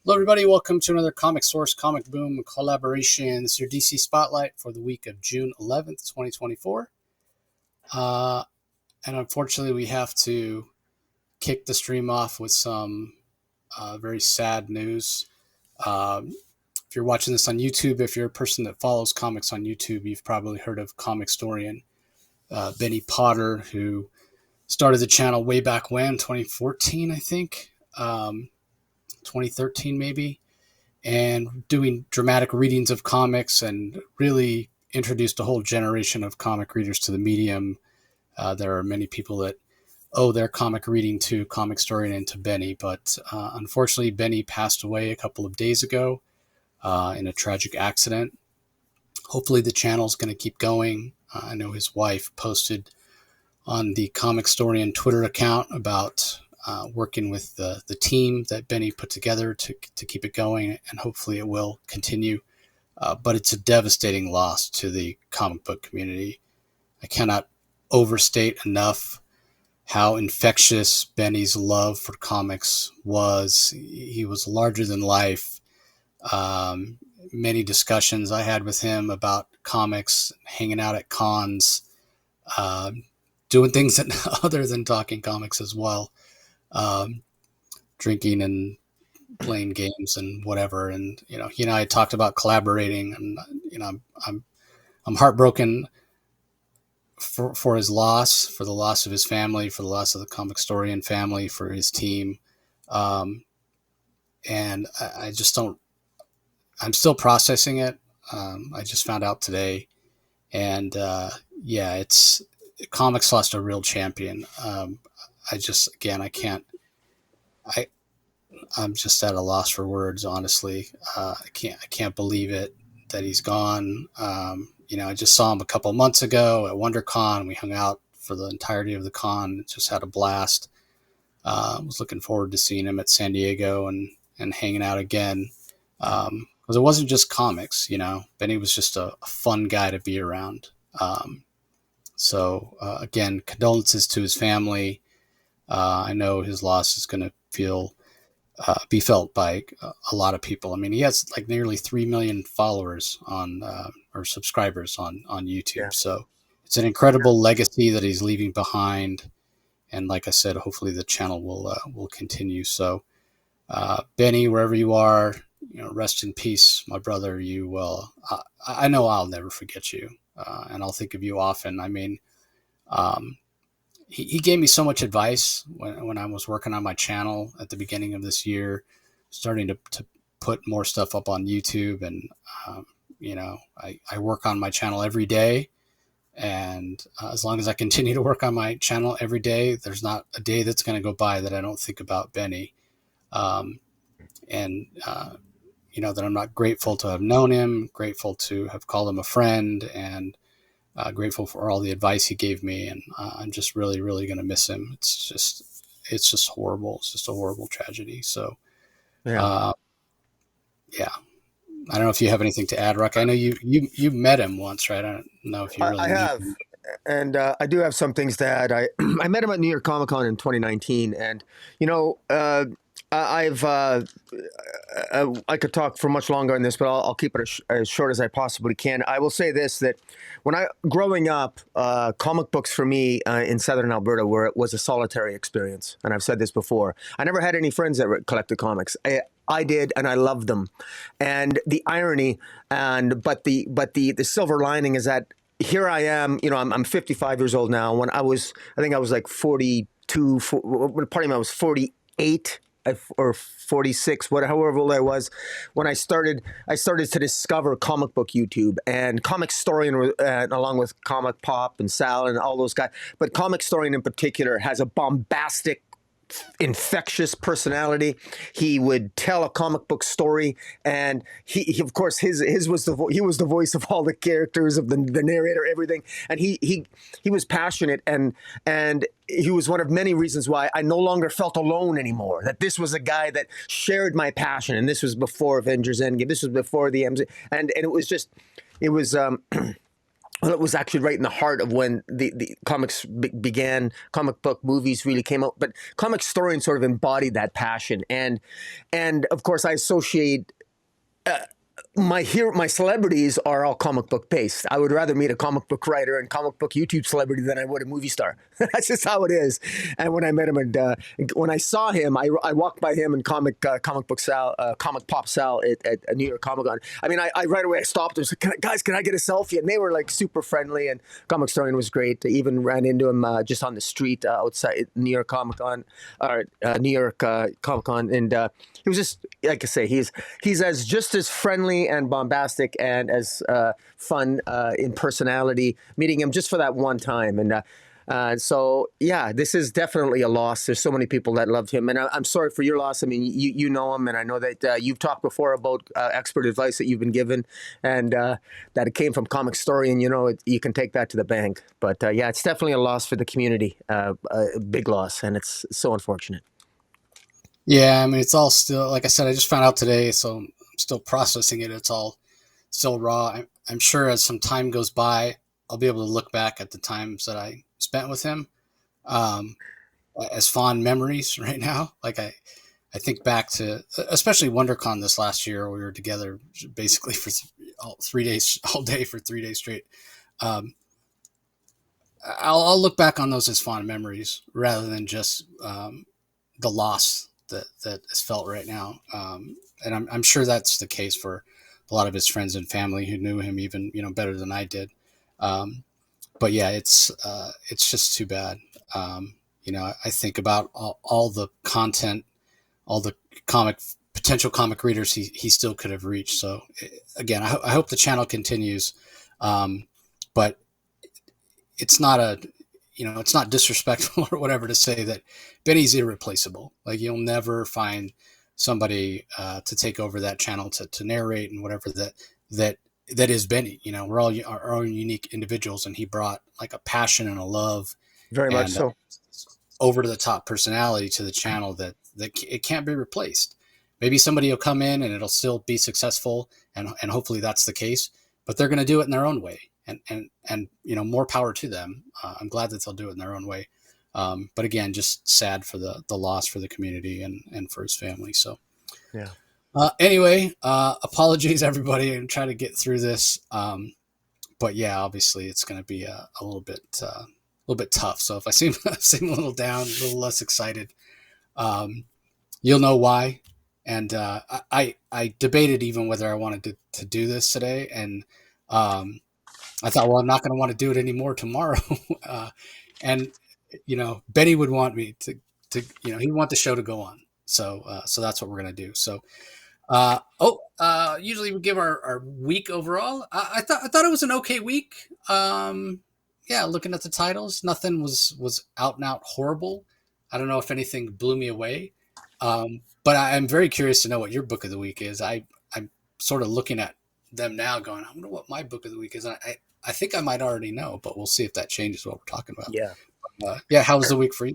Hello, everybody. Welcome to another Comic Source Comic Boom collaboration. This is your DC Spotlight for the week of June 11th, 2024. And unfortunately, we have to kick the stream off with some very sad news. If you're watching this on YouTube, if you're a person that follows comics on YouTube, you've probably heard of Comicstorian Benny Potter, who started the channel way back when, 2014, I think. 2013 maybe, and doing dramatic readings of comics and really introduced a whole generation of comic readers to the medium. There are many people that owe their comic reading to Comicstorian and to Benny, but unfortunately Benny passed away a couple of days ago in a tragic accident. Hopefully the channel is going to keep going. I know his wife posted on the Comicstorian Twitter account about working with the team that Benny put together to keep it going, and hopefully it will continue. But it's a devastating loss to the comic book community. I cannot overstate enough how infectious Benny's love for comics was. He was larger than life. Many discussions I had with him about comics, hanging out at cons, doing things that, other than talking comics as well. Drinking and playing games and whatever. And, he and I talked about collaborating, and, I'm heartbroken for his loss, for the loss of his family, for the loss of the Comicstorian family, for his team. And I just I'm still processing it. I just found out today, and, comics lost a real champion. I'm just at a loss for words, honestly. I can't believe it that he's gone. I just saw him a couple months ago at WonderCon. We hung out for the entirety of the con, just had a blast. Was looking forward to seeing him at San Diego and hanging out again. Because it wasn't just comics, Benny was just a fun guy to be around. Again, condolences to his family. I know his loss is going to be felt by a lot of people. I mean, he has like nearly 3 million followers or subscribers on YouTube. Yeah. So it's an incredible legacy that he's leaving behind. And like I said, hopefully the channel will continue. So Benny, wherever you are, rest in peace, my brother. You will. I know I'll never forget you, and I'll think of you often. I mean, he gave me so much advice when I was working on my channel at the beginning of this year, starting to put more stuff up on YouTube. And, I work on my channel every day. And as long as I continue to work on my channel every day, there's not a day that's going to go by that I don't think about Benny. That I'm not grateful to have known him, grateful to have called him a friend, and grateful for all the advice he gave me. And I'm just really, really going to miss him. It's just horrible. It's just a horrible tragedy. So, yeah. I don't know if you have anything to add, Ruck. I know you met him once, right? I don't know if you really. I have, and I do have some things to add. I met him at New York Comic Con in 2019, and I could talk for much longer on this, but I'll keep it as short as I possibly can. I will say this, that growing up, comic books for me in Southern Alberta was a solitary experience. And I've said this before. I never had any friends that collected comics. I did, and I loved them. And the irony, but the silver lining is that here I am, I'm 55 years old now. When I think I was like 42, pardon me, I was 48 or 46, however old I was, when I started to discover comic book YouTube and Comicstorian, along with Comic Pop and Sal and all those guys. But Comicstorian in particular has a bombastic, infectious personality. He would tell a comic book story, and he of course his was he was the voice of all the characters, of the narrator, everything. And he was passionate, and he was one of many reasons why I no longer felt alone anymore. That this was a guy that shared my passion, and this was before Avengers Endgame. This was before the MZ, and it was just, it was well, it was actually right in the heart of when the comics began. Comic book movies really came out, but Comicstorian sort of embodied that passion, and of course I associate my celebrities are all comic book based. I would rather meet a comic book writer and comic book YouTube celebrity than I would a movie star. That's just how it is. And when I met him, and when I saw him, I walked by him in comic pop Sal at New York Comic Con. I mean, I right away I stopped and said, "Guys, can I get a selfie?" And they were like super friendly. And Comicstorian was great. I even ran into him just on the street outside New York Comic Con, or New York Comic Con, and he was just, like I say, he's as just as friendly and bombastic and as fun in personality. Meeting him just for that one time, and so yeah, this is definitely a loss. There's so many people that loved him, and I'm sorry for your loss. I mean, you know him, and I know that you've talked before about expert advice that you've been given, and that it came from Comicstorian. You know, you can take that to the bank. But yeah, it's definitely a loss for the community, a big loss, and it's so unfortunate. Yeah, I mean, it's all still, like I said, I just found out today, so I'm still processing it. It's all still raw. I'm sure as some time goes by, I'll be able to look back at the times that I spent with him um, as fond memories right now. Like I think back to, especially WonderCon this last year, where we were together basically for all 3 days, all day for 3 days straight. Um, I'll look back on those as fond memories rather than just the loss that is felt right now. And I'm sure that's the case for a lot of his friends and family who knew him even, better than I did. But yeah, it's just too bad. I think about all the content, all the potential comic readers he still could have reached. So again, I hope the channel continues. But it's not it's not disrespectful or whatever to say that Benny's irreplaceable. Like, you'll never find somebody to take over that channel to narrate and whatever that is Benny. We're all our own unique individuals, and he brought like a passion and a love, Very much and so. over the top personality to the channel that it can't be replaced. Maybe somebody will come in and it'll still be successful, and hopefully that's the case. But they're going to do it in their own way, and more power to them. I'm glad that they'll do it in their own way. But again, just sad for the loss for the community and for his family. So yeah. Anyway, apologies everybody. I'm trying to get through this. But yeah, obviously it's going to be a little bit tough. So if I seem a little down, a little less excited, you'll know why. And I debated even whether I wanted to do this today, and I thought, well, I'm not going to want to do it anymore tomorrow. And Benny would want me to he'd want the show to go on. So that's what we're going to do. So usually we give our week overall. I thought it was an okay week. Yeah, looking at the titles, nothing was out and out horrible. I don't know if anything blew me away. But I'm very curious to know what your book of the week is. I'm sort of looking at them now going, I wonder what my book of the week is. And I think I might already know, but we'll see if that changes what we're talking about. Yeah. Yeah. How was the week for you?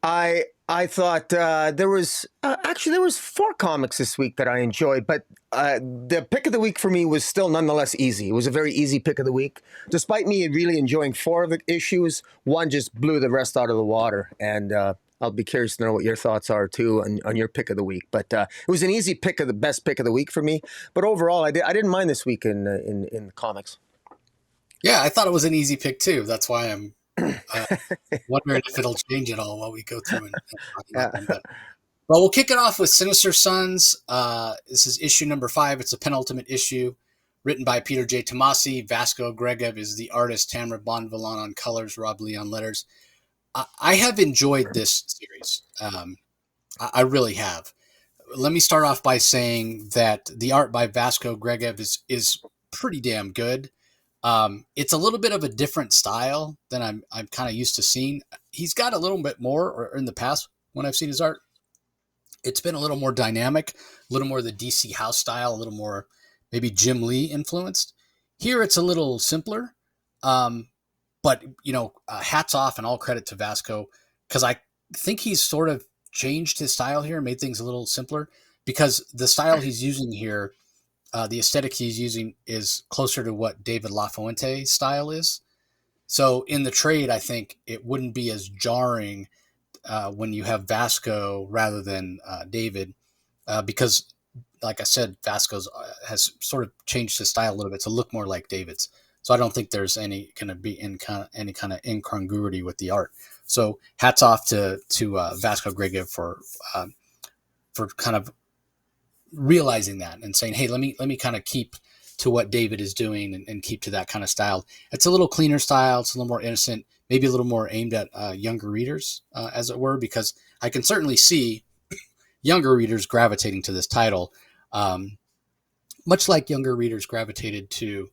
I thought there was 4 comics this week that I enjoyed, but the pick of the week for me was still nonetheless easy. It was a very easy pick of the week. Despite me really enjoying 4 of the issues, one just blew the rest out of the water. And I'll be curious to know what your thoughts are too on your pick of the week. But it was an easy pick of the best pick of the week for me. But overall, I didn't mind this week in comics. Yeah, I thought it was an easy pick too. That's why I'm wondering if it'll change at all while we go through and talk about them. But we'll kick it off with Sinister Sons. This is issue number 5. It's a penultimate issue, written by Peter J. Tomasi. Vasco Gregev is the artist. Tamara Bonvillain on colors. Rob Lee on letters. I have enjoyed this series. I really have. Let me start off by saying that the art by Vasco Gregev is pretty damn good. It's a little bit of a different style than I'm kind of used to seeing. He's got a little bit more, or in the past when I've seen his art, it's been a little more dynamic, a little more the DC House style, a little more maybe Jim Lee influenced. Here it's a little simpler. But, hats off and all credit to Vasco, because I think he's sort of changed his style here, made things a little simpler, because the style he's using here the aesthetic he's using is closer to what David LaFuente's style is. So in the trade, I think it wouldn't be as jarring when you have Vasco rather than David, because, like I said, Vasco's has sort of changed his style a little bit to look more like David's. So I don't think there's any going to be any kind of incongruity with the art. So hats off to Vasco Grega for kind of realizing that and saying, hey, let me kind of keep to what David is doing and keep to that kind of style. It's a little cleaner style. It's a little more innocent, maybe a little more aimed at younger readers, as it were, because I can certainly see younger readers gravitating to this title, much like younger readers gravitated to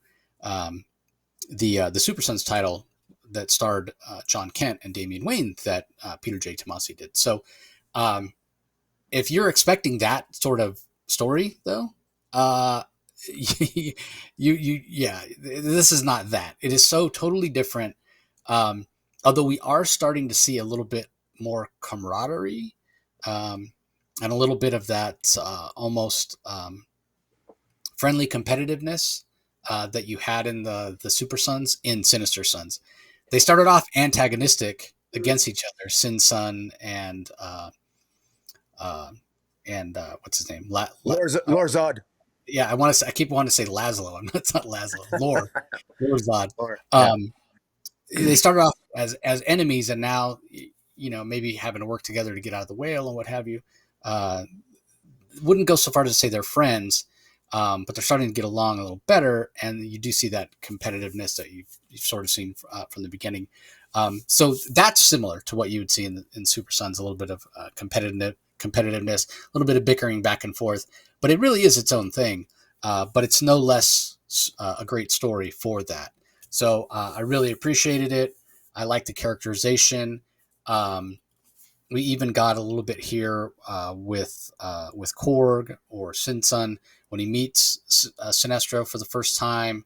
the Super Sons title that starred John Kent and Damian Wayne that Peter J. Tomasi did. So if you're expecting that sort of story, though, this is not that. It is so totally different. Although we are starting to see a little bit more camaraderie, and a little bit of that almost friendly competitiveness that you had in the Super Sons in Sinister Sons. They started off antagonistic against each other, Sin Sun and what's his name? Lor Zod. Yeah, I keep wanting to say Laszlo. It's not Laszlo. Lor Zod. They started off as enemies, and now, maybe having to work together to get out of the whale and what have you. Wouldn't go so far to say they're friends, but they're starting to get along a little better, and you do see that competitiveness that you've sort of seen from the beginning. So that's similar to what you would see in Super Sons, a little bit of competitiveness, a little bit of bickering back and forth, but it really is its own thing. But it's no less a great story for that. So I really appreciated it. I like the characterization. We even got a little bit here with Korg or Sin-Sun when he meets Sinestro for the first time.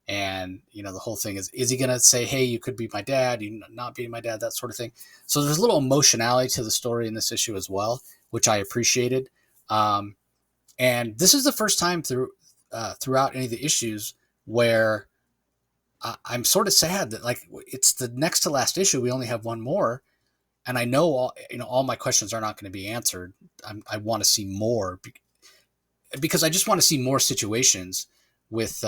And, the whole thing is he going to say, hey, you could be my dad, you not being my dad, that sort of thing. So there's a little emotionality to the story in this issue as well, which I appreciated. And this is the first time throughout any of the issues where I'm sort of sad that, like, it's the next to last issue. We only have one more. And I know all my questions are not going to be answered. I want to see more because I just want to see more situations with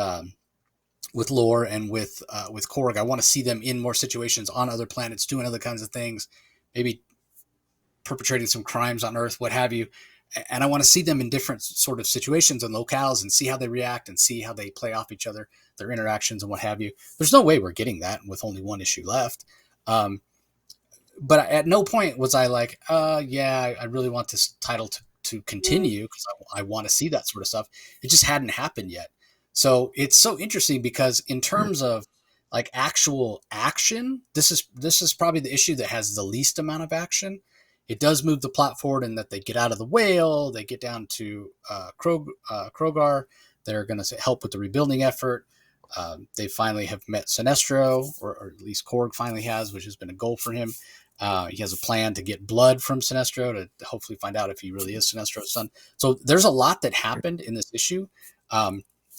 Lore and with Korg. I want to see them in more situations on other planets, doing other kinds of things, maybe perpetrating some crimes on Earth, what have you. And I want to see them in different sort of situations and locales and see how they react and see how they play off each other, their interactions and what have you. There's no way we're getting that with only one issue left. But at no point was I like, I really want this title to continue because I want to see that sort of stuff. It just hadn't happened yet. So it's so interesting because in terms of like actual action, this is probably the issue that has the least amount of action. It does move the plot forward in that they get out of the whale, they get down to Krogar. They're going to help with the rebuilding effort. They finally have met Sinestro, or at least Korg finally has, which has been a goal for him. He has a plan to get blood from Sinestro to hopefully find out if he really is Sinestro's son. So there's a lot that happened in this issue,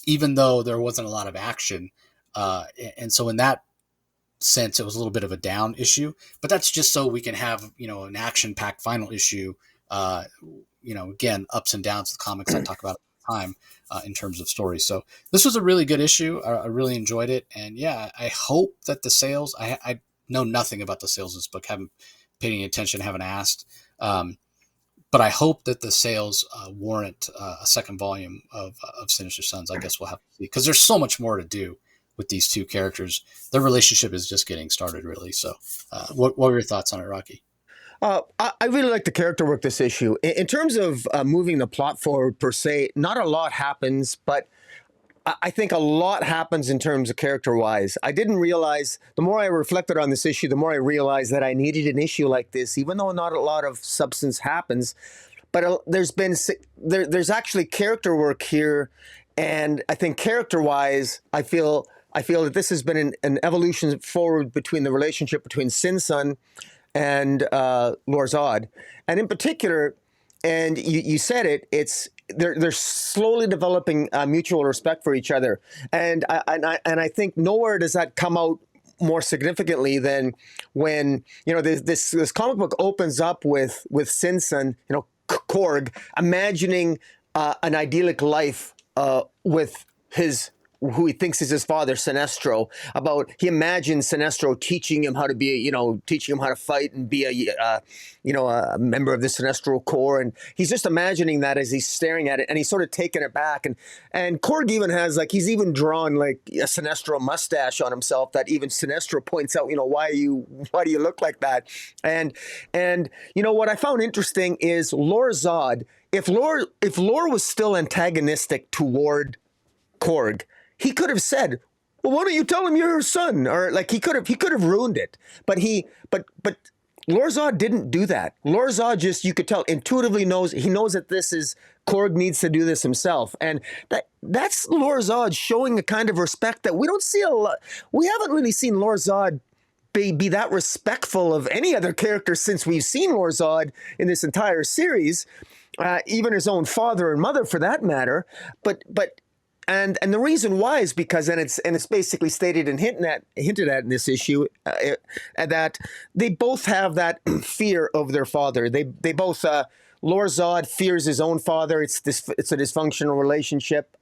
even though there wasn't a lot of action. And so in that sense, it was a little bit of a down issue, but that's just so we can have, an action-packed final issue. Again, ups and downs of the comics I talk about all the time in terms of stories. So this was a really good issue. I really enjoyed it. And yeah, I hope that the sales, I know nothing about the sales of this book, haven't paid any attention, haven't asked. But I hope that the sales warrant a second volume of Sinister Sons. I guess we'll have to see, because there's so much more to do with these two characters. Their relationship is just getting started, really. So what were your thoughts on it, Rocky? I really like the character work this issue. In terms of moving the plot forward per se, not a lot happens, but I think a lot happens in terms of character-wise. I didn't realize, the more I reflected on this issue, the more I realized that I needed an issue like this, even though not a lot of substance happens. But there's actually character work here, and I think character-wise, I feel that this has been an evolution forward between the relationship between Sin-Sun and Lor Zod. And in particular, and you said it, they're slowly developing mutual respect for each other, and I think nowhere does that come out more significantly than when this comic book opens up with Simpson, Korg, imagining an idyllic life with who he thinks is his father, Sinestro. He imagines Sinestro teaching him how to be, teaching him how to fight and be a member of the Sinestro Corps, and he's just imagining that as he's staring at it, and he's sort of taken it back, and Korg even has he's even drawn like a Sinestro mustache on himself that even Sinestro points out, why do you look like that, and what I found interesting is Lor Zod. If Lor was still antagonistic toward Korg, he could have said, "Well, why don't you tell him you're her son?" Or he could have ruined it. But Lor Zod didn't do that. Lor Zod just, you could tell, intuitively knows that this is Korg needs to do this himself, and that's Lor Zod showing a kind of respect that we don't see a lot. We haven't really seen Lor Zod be that respectful of any other character since we've seen Lor Zod in this entire series, even his own father and mother for that matter. And the reason why is because, and it's basically stated and hinted at in this issue, that they both have that fear of their father. They both, Lor Zod fears his own father. It's a dysfunctional relationship.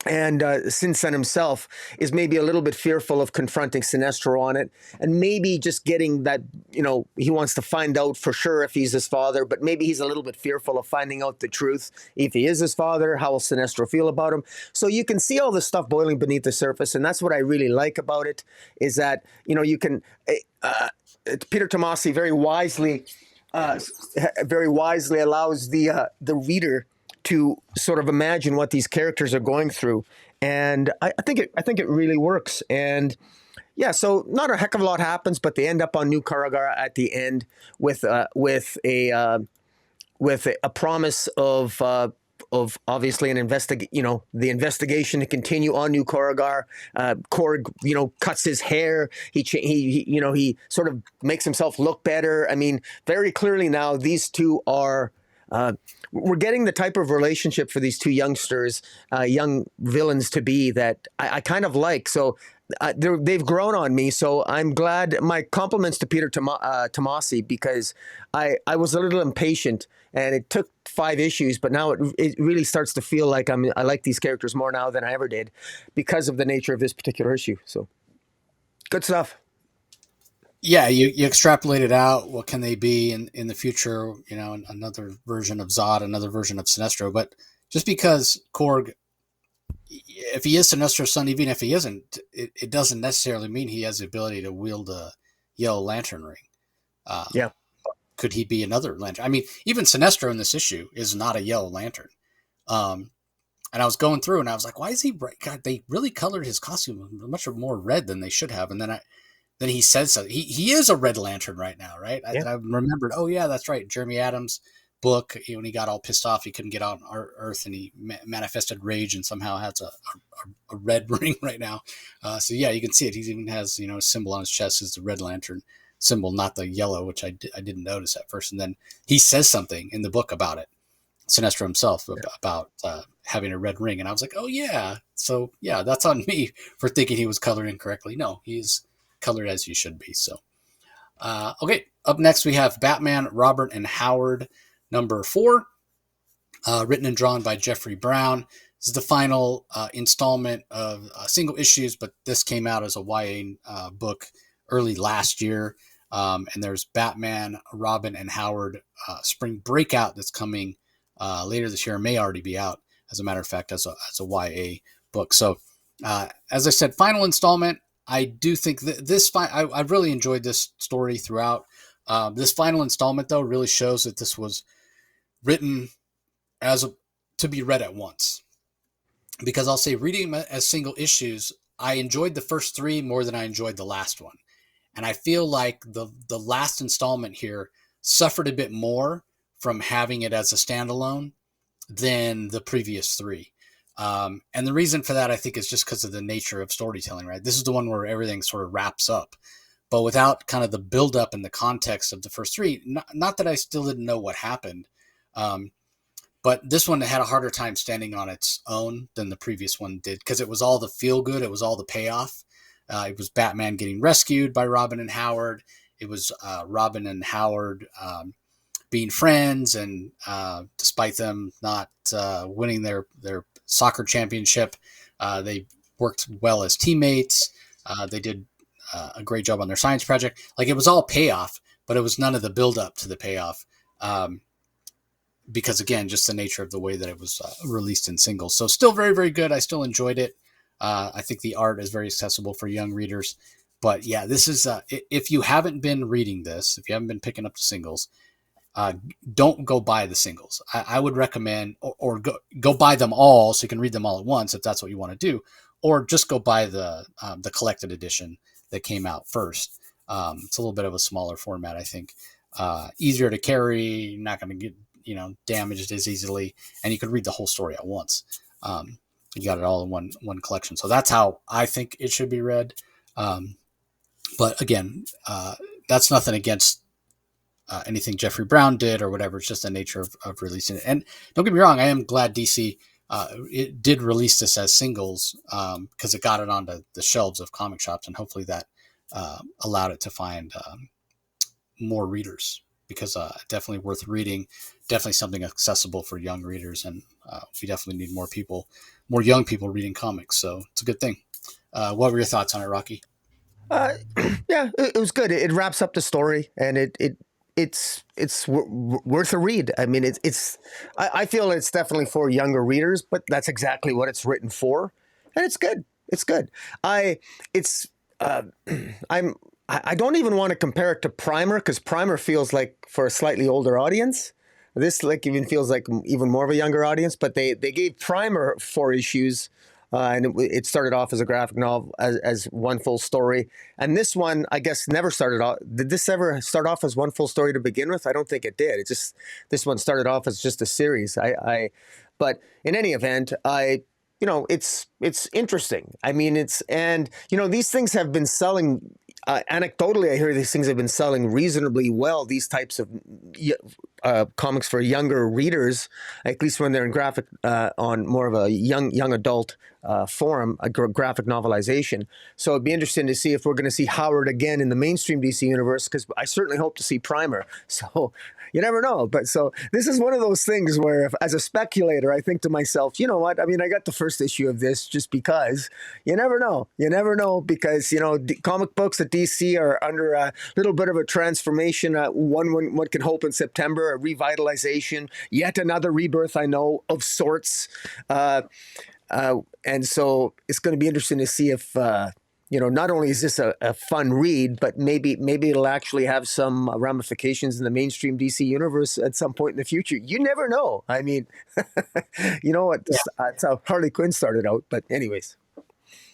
And Sinsen himself is maybe a little bit fearful of confronting Sinestro on it, and maybe just getting that, he wants to find out for sure if he's his father, but maybe he's a little bit fearful of finding out the truth. If he is his father, how will Sinestro feel about him? So you can see all this stuff boiling beneath the surface, and that's what I really like about it, is that, you can, Peter Tomasi very wisely allows the reader to sort of imagine what these characters are going through, and I think it really works. And yeah, so not a heck of a lot happens, but they end up on New Karagar at the end with a promise of obviously the investigation to continue on New Karagar. Korg, cuts his hair. He sort of makes himself look better. I mean, very clearly now these two are. We're getting the type of relationship for these two youngsters, young villains to be that I kind of like. So they've grown on me. So I'm glad. My compliments to Peter Tomasi, because I was a little impatient, and it took 5 issues, but now it really starts to feel like I like these characters more now than I ever did because of the nature of this particular issue. So good stuff. Yeah, you extrapolate it out. What can they be in the future? Another version of Zod, another version of Sinestro. But just because Korg, if he is Sinestro's son, even if he isn't, it doesn't necessarily mean he has the ability to wield a yellow lantern ring. Yeah. Could he be another lantern? I mean, even Sinestro in this issue is not a yellow lantern. And I was going through and I was like, why is he bright? God, they really colored his costume much more red than they should have. And then he said so. He is a Red Lantern right now, right? Yeah. I remembered, oh, yeah, that's right. Jeremy Adams' book, when he got all pissed off, he couldn't get on Earth, and he manifested rage and somehow has a red ring right now. So, yeah, you can see it. He even has, a symbol on his chest is the Red Lantern symbol, not the yellow, which I didn't notice at first. And then he says something in the book about it, Sinestro himself, about having a red ring. And I was like, oh, yeah. So, yeah, that's on me for thinking he was colored incorrectly. No, he's colored as you should be. So, okay. Up next, we have Batman, Robert and Howard, number 4, written and drawn by Jeffrey Brown. This is the final installment of single issues, but this came out as a YA book early last year. And there's Batman, Robin, and Howard Spring Breakout that's coming later this year. It may already be out, as a matter of fact, as a YA book. So, as I said, final installment. I do think that I really enjoyed this story throughout. This final installment, though, really shows that this was written to be read at once. Because I'll say, reading them as single issues, I enjoyed the first 3 more than I enjoyed the last one. And I feel like the last installment here suffered a bit more from having it as a standalone than the previous 3. And the reason for that, I think, is just because of the nature of storytelling, right? This is the one where everything sort of wraps up, but without kind of the buildup and the context of the first 3. Not that I still didn't know what happened, but this one had a harder time standing on its own than the previous one did, because it was all the feel good. It was all the payoff. It was Batman getting rescued by Robin and Howard. It was Robin and Howard being friends, and despite them not winning their soccer championship, they worked well as teammates. They did a great job on their science project. Like, it was all payoff, but it was none of the build up to the payoff. Because again, just the nature of the way that it was released in singles. So still very, very good. I still enjoyed it. I think the art is very accessible for young readers. But yeah, this is, if you haven't been reading this, if you haven't been picking up the singles, don't go buy the singles. I would recommend, or go buy them all so you can read them all at once if that's what you want to do, or just go buy the collected edition that came out first. It's a little bit of a smaller format, I think. Easier to carry, not going to get damaged as easily, and you could read the whole story at once. You got it all in one collection. So that's how I think it should be read. But again, that's nothing against anything Jeffrey Brown did or whatever. It's just the nature of releasing it. And don't get me wrong, I am glad DC it did release this as singles, because it got it onto the shelves of comic shops, and hopefully that allowed it to find more readers, because definitely worth reading, definitely something accessible for young readers, and we definitely need more young people reading comics, so it's a good thing. What were your thoughts on it, Rocky? Yeah, it was good. It wraps up the story, and it's worth a read. I mean, I feel it's definitely for younger readers, but that's exactly what it's written for, and it's good. It's good. I don't even want to compare it to Primer, because Primer feels like for a slightly older audience. This even feels like even more of a younger audience. But they gave Primer 4 issues, and it started off as a graphic novel, as one full story. And this one, I guess, never started off. Did this ever start off as one full story to begin with? I don't think it did. This one started off as just a series. But in any event, it's interesting. I mean, these things have been selling. Anecdotally, I hear these things have been selling reasonably well. These types of comics for younger readers, at least when they're in graphic on more of a young adult form, a graphic novelization. So it'd be interesting to see if we're going to see Howard again in the mainstream DC universe, because I certainly hope to see Primer. So you never know. But so this is one of those things where, as a speculator, I think to myself, you know what? I mean, I got the first issue of this just because. You never know. You never know, because comic books at DC are under a little bit of a transformation. One can hope in September, a revitalization, yet another rebirth, I know, of sorts. And so it's going to be interesting to see if, not only is this a fun read, but maybe it'll actually have some ramifications in the mainstream DC universe at some point in the future. You never know. I mean, that's how Harley Quinn started out. But anyways.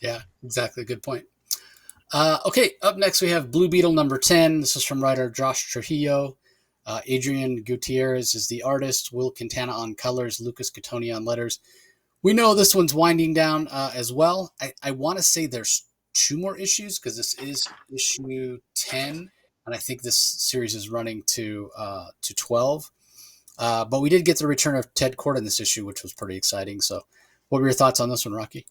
Yeah, exactly. Good point. Okay, up next we have Blue Beetle number 10. This is from writer Josh Trujillo. Adrian Gutierrez is the artist. Will Quintana on colors. Lucas Krytonian on letters. We know this one's winding down as well. I want to say there's 2 more issues, because this is issue 10, and I think this series is running to 12. But we did get the return of Ted Kord in this issue, which was pretty exciting. So what were your thoughts on this one, Rocky?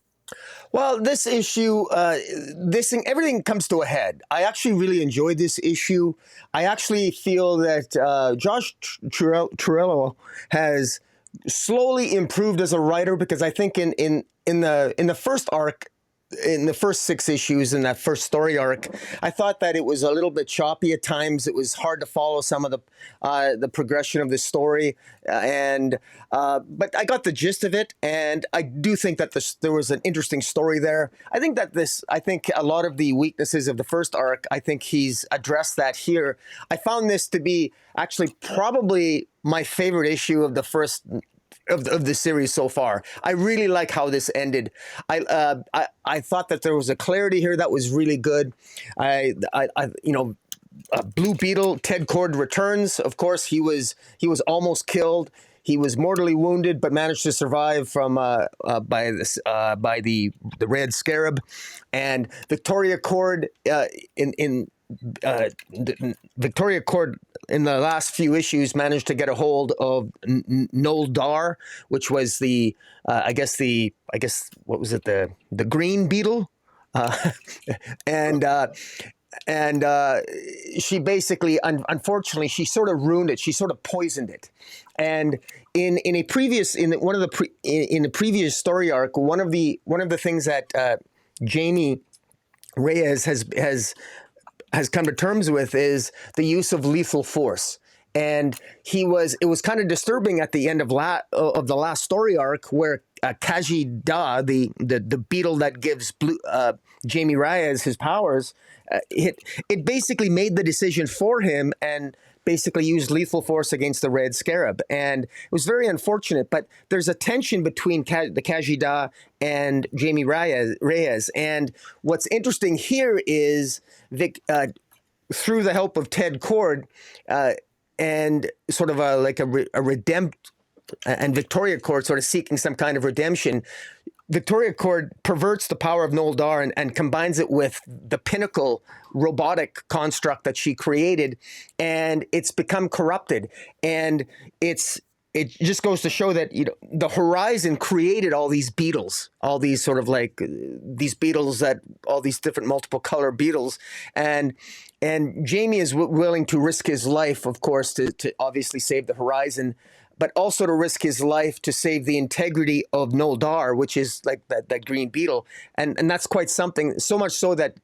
Well, this issue, everything comes to a head. I actually really enjoyed this issue. I actually feel that Josh Trujillo has slowly improved as a writer, because I think in the first arc, in the first 6 issues in that first story arc, I thought that it was a little bit choppy at times. It was hard to follow some of the progression of the story, but I got the gist of it, and I do think that there was an interesting story there. I think a lot of the weaknesses of the first arc, I think he's addressed that here. I found this to be actually probably my favorite issue of the first of the series so far. I really like how this ended. I thought that there was a clarity here that was really good. Blue Beetle, Ted Kord returns. Of course, he was almost killed. He was mortally wounded, but managed to survive from by the Red Scarab, and Victoria Kord Victoria Court in the last few issues managed to get a hold of Noel Dar, which was I guess what was it, the green beetle, uh, and she basically, unfortunately, she sort of ruined it. She sort of poisoned it. And in a previous in one of the in the previous story arc, one of the things that Jamie Reyes has come to terms with is the use of lethal force. And it was kind of disturbing at the end of the last story arc where Kaji Da, the beetle that gives Jamie Reyes his powers, it basically made the decision for him and basically used lethal force against the Red Scarab. And it was very unfortunate, but there's a tension between the Kajida and Jamie Reyes. And what's interesting here is through the help of Ted Cord and sort of a redempt, and Victoria Cord sort of seeking some kind of redemption, Victoria Cord perverts the power of Noel Dar and combines it with the pinnacle robotic construct that she created, and it's become corrupted. And it just goes to show that, you know, the Horizon created all these beetles, all these sort of like these beetles, that all these different multiple color beetles, and Jamie is willing to risk his life, of course, to obviously save the Horizon, but also to risk his life to save the integrity of Noel Dar, which is like that green beetle. And that's quite something, so much so that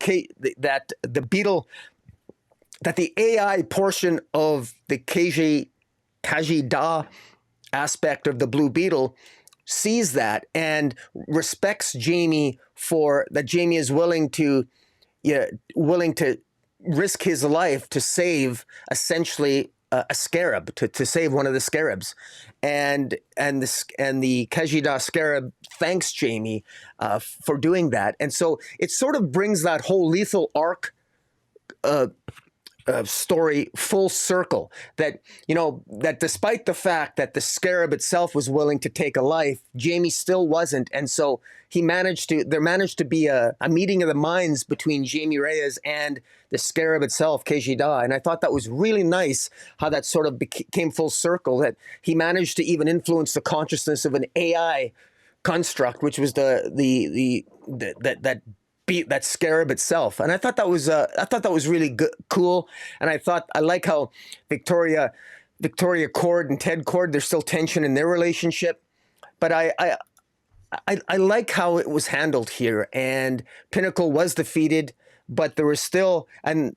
that the AI portion of the Kaji Da aspect of the Blue Beetle sees that and respects Jamie for that. Jamie is willing to risk his life to save essentially a scarab, to save one of the scarabs, and the Kajida scarab thanks Jamie for doing that. And so it sort of brings that whole lethal arc story full circle, that, you know, that despite the fact that the scarab itself was willing to take a life, Jamie still wasn't. And so there managed to be a meeting of the minds between Jamie Reyes and the scarab itself, Kejida. And I thought that was really nice how that sort of came full circle, that he managed to even influence the consciousness of an AI construct, which was that scarab itself. And I thought that was really good, cool. And I like how Victoria Cord and Ted Cord, there's still tension in their relationship, but I like how it was handled here. And Pinnacle was defeated, but there was still, and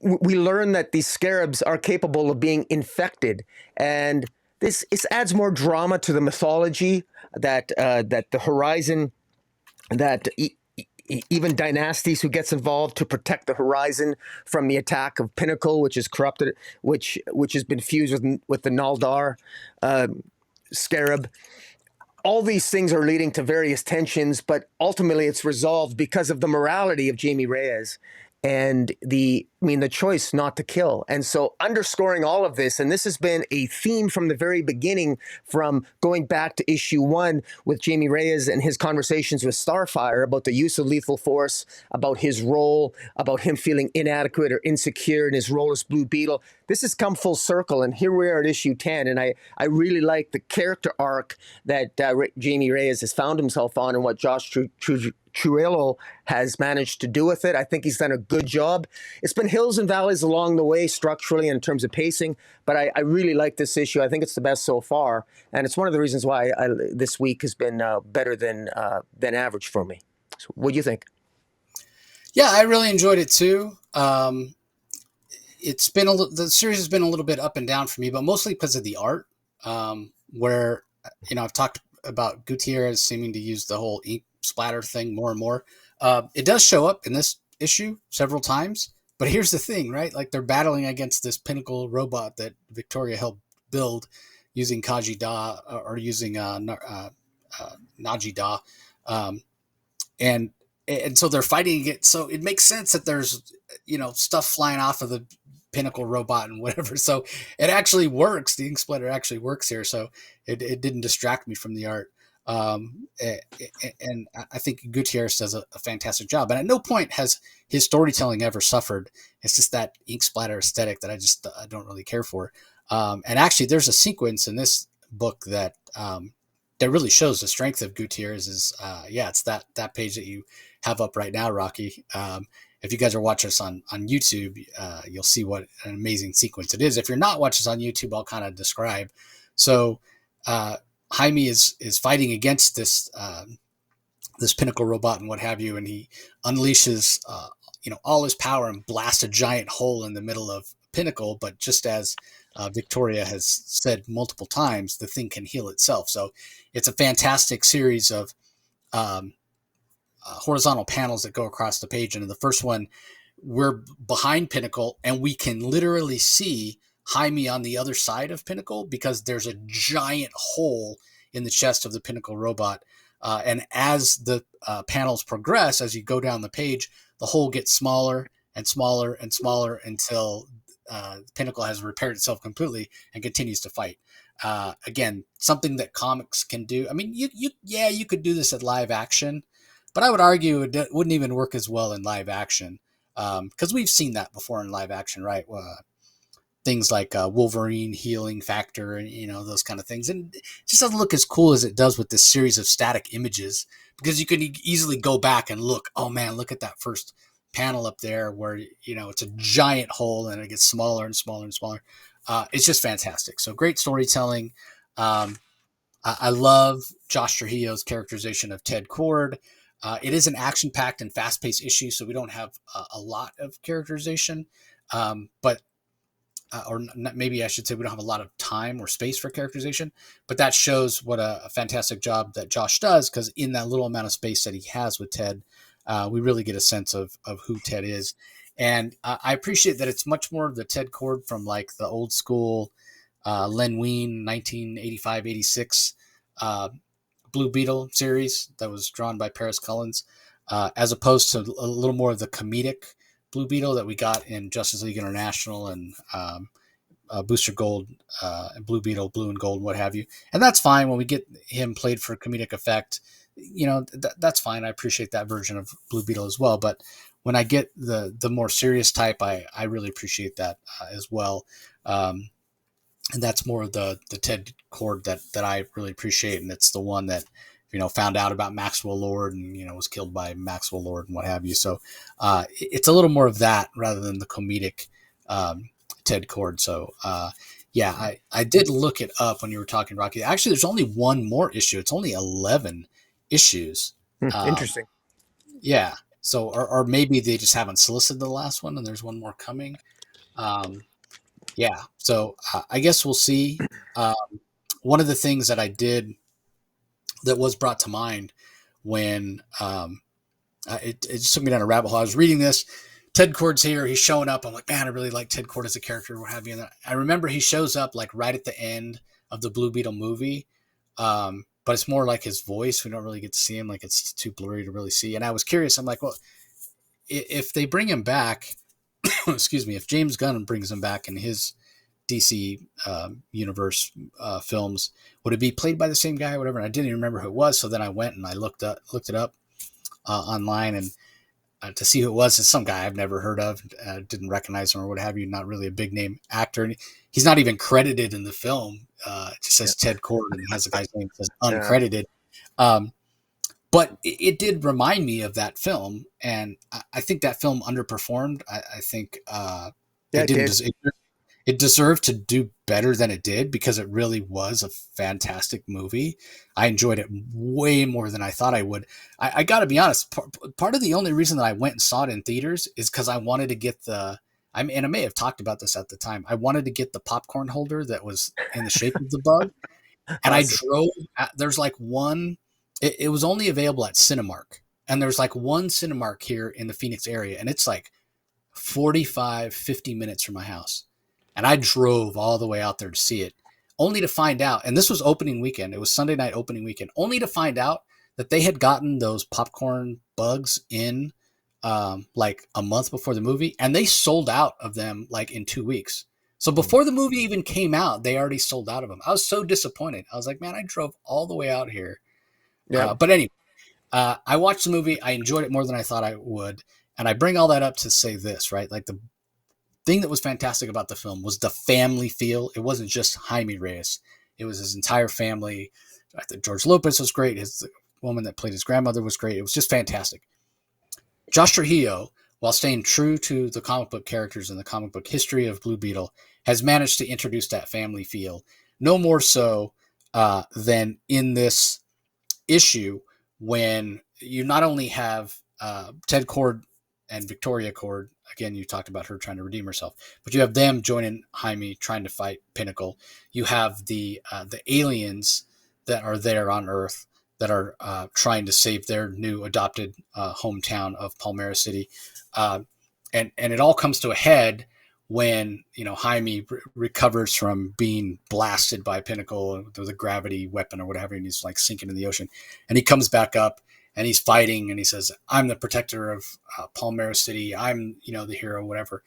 we learn that these scarabs are capable of being infected, and this adds more drama to the mythology that the Horizon, that even Dynasties, who gets involved to protect the Horizon from the attack of Pinnacle, which is corrupted, which has been fused with the Naldar scarab. All these things are leading to various tensions, but ultimately it's resolved because of the morality of Jamie Reyes and the choice not to kill. And so underscoring all of this, and this has been a theme from the very beginning, from going back to issue 1 with Jamie Reyes and his conversations with Starfire about the use of lethal force, about his role, about him feeling inadequate or insecure in his role as Blue Beetle. This has come full circle, and here we are at issue 10, and I really like the character arc that Jamie Reyes has found himself on, and what Josh Trujillo has managed to do with it. I think he's done a good job. It's been hills and valleys along the way structurally in terms of pacing, but I really like this issue. I think it's the best so far, and it's one of the reasons why this week has been better than average for me. So what do you think? Yeah, I really enjoyed it too. It's been the series has been a little bit up and down for me, but mostly because of the art, where, you know, I've talked about Gutierrez seeming to use the whole ink splatter thing more and more. It does show up in this issue several times, but here's the thing, right? Like, they're battling against this pinnacle robot that Victoria helped build using Kaji Da, or using Naji Da, and so they're fighting it. So it makes sense that there's, you know, stuff flying off of the pinnacle robot and whatever. So it actually works. The ink splitter actually works here. So it didn't distract me from the art. And I think Gutierrez does a fantastic job. And at no point has his storytelling ever suffered. It's just that ink splatter aesthetic that I don't really care for. And actually, there's a sequence in this book that that really shows the strength of Gutierrez. It's that page that you have up right now, Rocky. If you guys are watching us on YouTube, you'll see what an amazing sequence it is. If you're not watching us on YouTube, I'll kind of describe. So Jaime is fighting against this this pinnacle robot and what have you, and he unleashes all his power and blasts a giant hole in the middle of Pinnacle. But just as Victoria has said multiple times, the thing can heal itself. So it's a fantastic series of horizontal panels that go across the page. And in the first one, we're behind Pinnacle, and we can literally see Jaime on the other side of Pinnacle because there's a giant hole in the chest of the Pinnacle robot. And as the panels progress, as you go down the page, the hole gets smaller and smaller and smaller until Pinnacle has repaired itself completely and continues to fight. Again, something that comics can do. I mean, you could do this at live action, but I would argue it wouldn't even work as well in live action because we've seen that before in live action, right? Things like Wolverine healing factor and those kind of things, and it just doesn't look as cool as it does with this series of static images because you can easily go back and look. Oh man, look at that first panel up there where it's a giant hole and it gets smaller and smaller and smaller. It's just fantastic. So great storytelling. I love Josh Trujillo's characterization of Ted Cord. It is an action-packed and fast-paced issue, so we don't have a lot of characterization, but maybe I should say we don't have a lot of time or space for characterization, but that shows what a fantastic job that Josh does, because in that little amount of space that he has with Ted, we really get a sense of who Ted is. And I appreciate that it's much more of the Ted Cord from like the old school Len Wein 1985-86 Blue Beetle series that was drawn by Paris Cullins, as opposed to a little more of the comedic Blue Beetle that we got in Justice League International and Booster Gold, and Blue Beetle, Blue and Gold, what have you. And that's fine when we get him played for comedic effect. That's fine. I appreciate that version of Blue Beetle as well. But when I get the more serious type, I really appreciate that as well. And that's more of the Ted Cord that I really appreciate. And it's the one that, found out about Maxwell Lord and, was killed by Maxwell Lord and what have you. So it's a little more of that rather than the comedic Ted Cord. So I did look it up when you were talking, Rocky. Actually, there's only one more issue. It's only 11 issues. Interesting. Yeah. So, or maybe they just haven't solicited the last one and there's one more coming. So I guess we'll see. One of the things that I did that was brought to mind when it just took me down a rabbit hole. I was reading this. Ted Cord's here. He's showing up. I'm like, man, I really like Ted Cord as a character, what have you. And I remember he shows up like right at the end of the Blue Beetle movie. But it's more like his voice. We don't really get to see him. Like it's too blurry to really see. And I was curious. I'm like, well, if they bring him back, excuse me, if James Gunn brings him back in his DC universe films, would it be played by the same guy or whatever? And I didn't even remember who it was. So then I went and I looked it up online and to see who it was. It's some guy I've never heard of, didn't recognize him or what have you. Not really a big name actor. And he's not even credited in the film. It just says Ted Cord and has the guy's name that says uncredited. But it did remind me of that film. And I think that film underperformed. I think it deserved to do better than it did because it really was a fantastic movie. I enjoyed it way more than I thought I would. I got to be honest. Part of the only reason that I went and saw it in theaters is because I wanted to get and I may have talked about this at the time. I wanted to get the popcorn holder that was in the shape of the bug. And I drove, there's like one, it was only available at Cinemark. And there's like one Cinemark here in the Phoenix area. And it's like 50 minutes from my house. And I drove all the way out there to see it, only to find out, and this was opening weekend. It was Sunday night opening weekend, only to find out that they had gotten those popcorn bugs in like a month before the movie, and they sold out of them like in 2 weeks. So before the movie even came out, they already sold out of them. I was so disappointed. I was like, man, I drove all the way out here Yeah. But anyway, I watched the movie. I enjoyed it more than I thought I would. And I bring all that up to say this, right? Like the thing that was fantastic about the film was the family feel. It wasn't just Jaime Reyes. It was his entire family. I think George Lopez was great. The woman that played his grandmother was great. It was just fantastic. Josh Trujillo, while staying true to the comic book characters and the comic book history of Blue Beetle, has managed to introduce that family feel. No more so than in this issue when you not only have Ted Kord and Victoria Kord. Again, you talked about her trying to redeem herself, but you have them joining Jaime trying to fight Pinnacle. You have the aliens that are there on Earth that are trying to save their new adopted hometown of Palmera City, and it all comes to a head when Jaime recovers from being blasted by Pinnacle with a gravity weapon or whatever, and he's like sinking in the ocean, and he comes back up and he's fighting and he says, "I'm the protector of Palmera City. I'm the hero, whatever."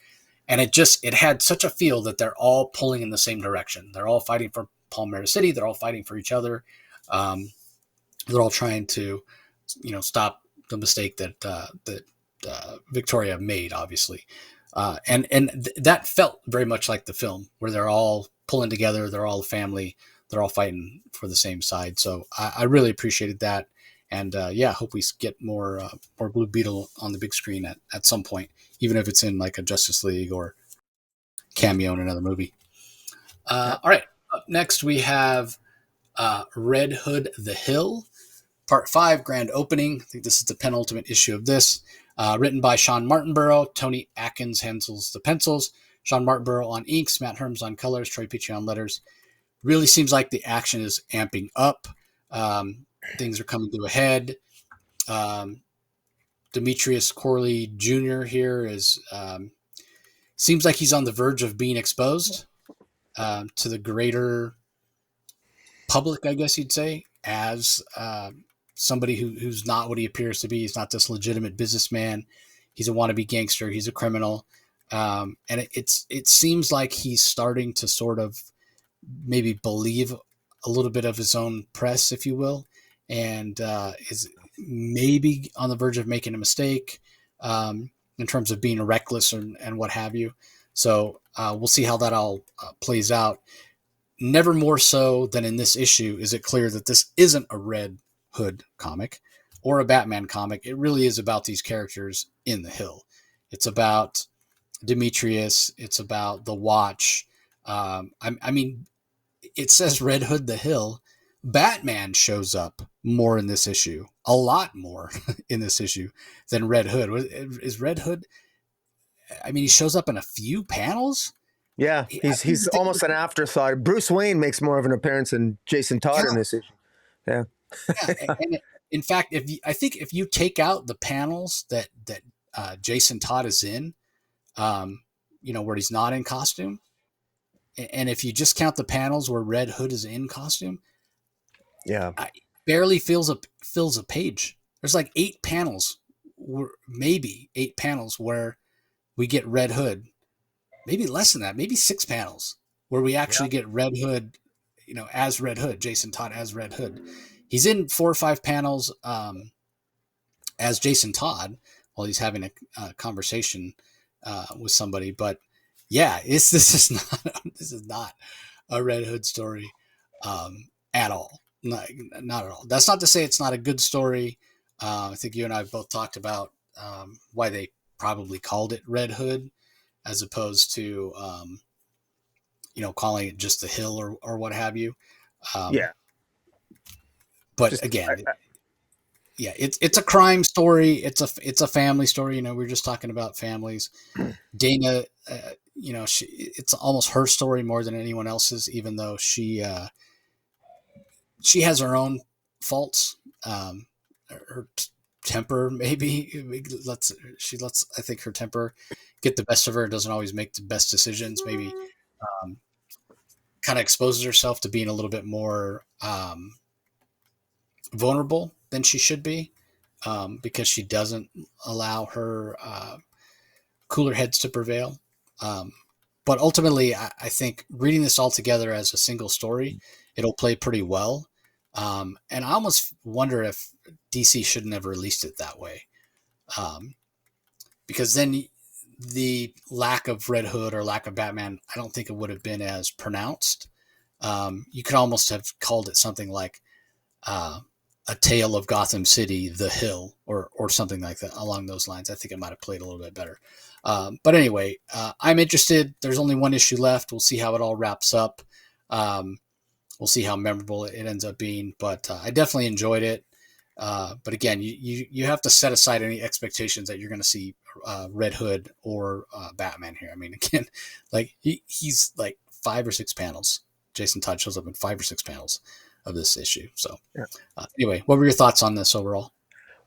And it had such a feel that they're all pulling in the same direction. They're all fighting for Palmera City. They're all fighting for each other. They're all trying to stop the mistake that Victoria made, obviously. That felt very much like the film, where they're all pulling together, they're all a family, they're all fighting for the same side. So I really appreciated that, and hope we get more Blue Beetle on the big screen at some point, even if it's in like a Justice League or cameo in another movie. All right, up next we have Red Hood the Hill, Part 5, Grand Opening. I think this is the penultimate issue of this. Written by Shawn Martinbrough. Tony Atkins handles the pencils. Shawn Martinbrough on inks. Matt Herms on colors. Troy Peachy on letters. Really seems like the action is amping up. Things are coming to a head. Demetrius Corley Jr. here seems like he's on the verge of being exposed to the greater public, I guess you'd say, as somebody who's not what he appears to be. He's not this legitimate businessman. He's a wannabe gangster. He's a criminal. And it seems like he's starting to sort of maybe believe a little bit of his own press, if you will, and is maybe on the verge of making a mistake in terms of being reckless and what have you. So we'll see how that all plays out. Never more so than in this issue is it clear that this isn't a Red Hood comic or a Batman comic. It really is about these characters in the Hill. It's about Demetrius. It's about the Watch. I mean, it says Red Hood the Hill. Batman shows up more in this issue, a lot more in this issue than Red Hood. Is Red Hood? I mean, he shows up in a few panels. Yeah, he's almost an afterthought. Bruce Wayne makes more of an appearance than Jason Todd in this issue. Yeah. And in fact, if you take out the panels that Jason Todd is in, where he's not in costume, and if you just count the panels where Red Hood is in costume, barely fills a page. There's like 8 panels, maybe 8 panels where we get Red Hood. Maybe less than that, maybe 6 panels where we actually get Red Hood, as Red Hood, Jason Todd as Red Hood. He's in 4 or 5 panels as Jason Todd while he's having a conversation with somebody. But yeah, this is not a Red Hood story at all. Not at all. That's not to say it's not a good story. I think you and I have both talked about why they probably called it Red Hood as opposed to calling it just the Hill or what have you. But just, again, it's a crime story. It's a family story. We were just talking about families. Dana, it's almost her story more than anyone else's, even though she has her own faults. Her temper, maybe she lets I think her temper get the best of her. Doesn't always make the best decisions. Maybe kind of exposes herself to being a little bit more vulnerable than she should be, because she doesn't allow her cooler heads to prevail. But ultimately, I think reading this all together as a single story, it'll play pretty well. And I almost wonder if DC shouldn't have released it that way. Because then the lack of Red Hood or lack of Batman, I don't think it would have been as pronounced. You could almost have called it something like A Tale of Gotham City, The Hill, or something like that along those lines. I think it might have played a little bit better. But anyway, I'm interested. There's only one issue left. We'll see how it all wraps up. We'll see how memorable it ends up being. But I definitely enjoyed it. But again, you have to set aside any expectations that you're going to see Red Hood or Batman here. I mean, again, like he's like 5 or 6 panels. Jason Todd shows up in 5 or 6 panels of this issue. So anyway, what were your thoughts on this overall?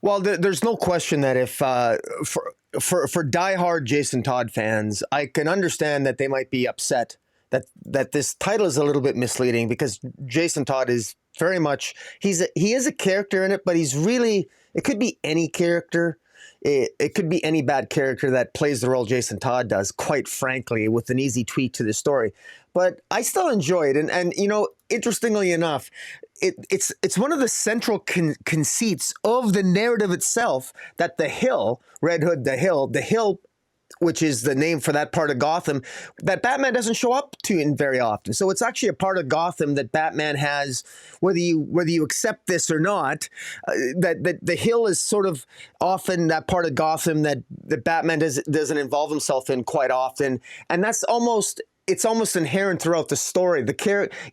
Well, there's no question that if for diehard Jason Todd fans, I can understand that they might be upset that this title is a little bit misleading, because Jason Todd is very much, he is a character in it, but he's really, it could be any character. It could be any bad character that plays the role Jason Todd does, quite frankly, with an easy tweak to the story. But I still enjoy it. And you know, interestingly enough, it's one of the central conceits of the narrative itself that the Hill, Red Hood, the Hill, which is the name for that part of Gotham, that Batman doesn't show up to in very often. So it's actually a part of Gotham that Batman has, whether you accept this or not, that the Hill is sort of often that part of Gotham that Batman doesn't involve himself in quite often. And that's almost inherent throughout the story.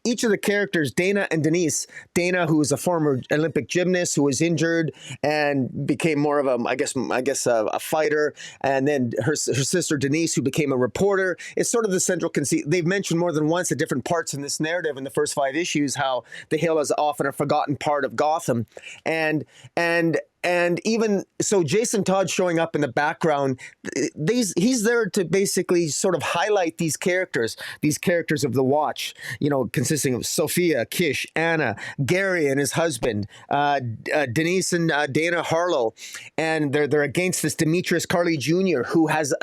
Each of the characters, Dana and Denise. Dana, who is a former Olympic gymnast who was injured and became more of a fighter, and then her sister Denise, who became a reporter. It's sort of the central conceit. They've mentioned more than once at different parts in this narrative in the first 5 issues how the Hill is often a forgotten part of Gotham, and even so, Jason Todd showing up in the background, he's there to basically sort of highlight these characters of the Watch, you know, consisting of Sophia, Kish, Anna, Gary and his husband, Denise and Dana Harlow, and they're against this Demetrius Carley Jr., who has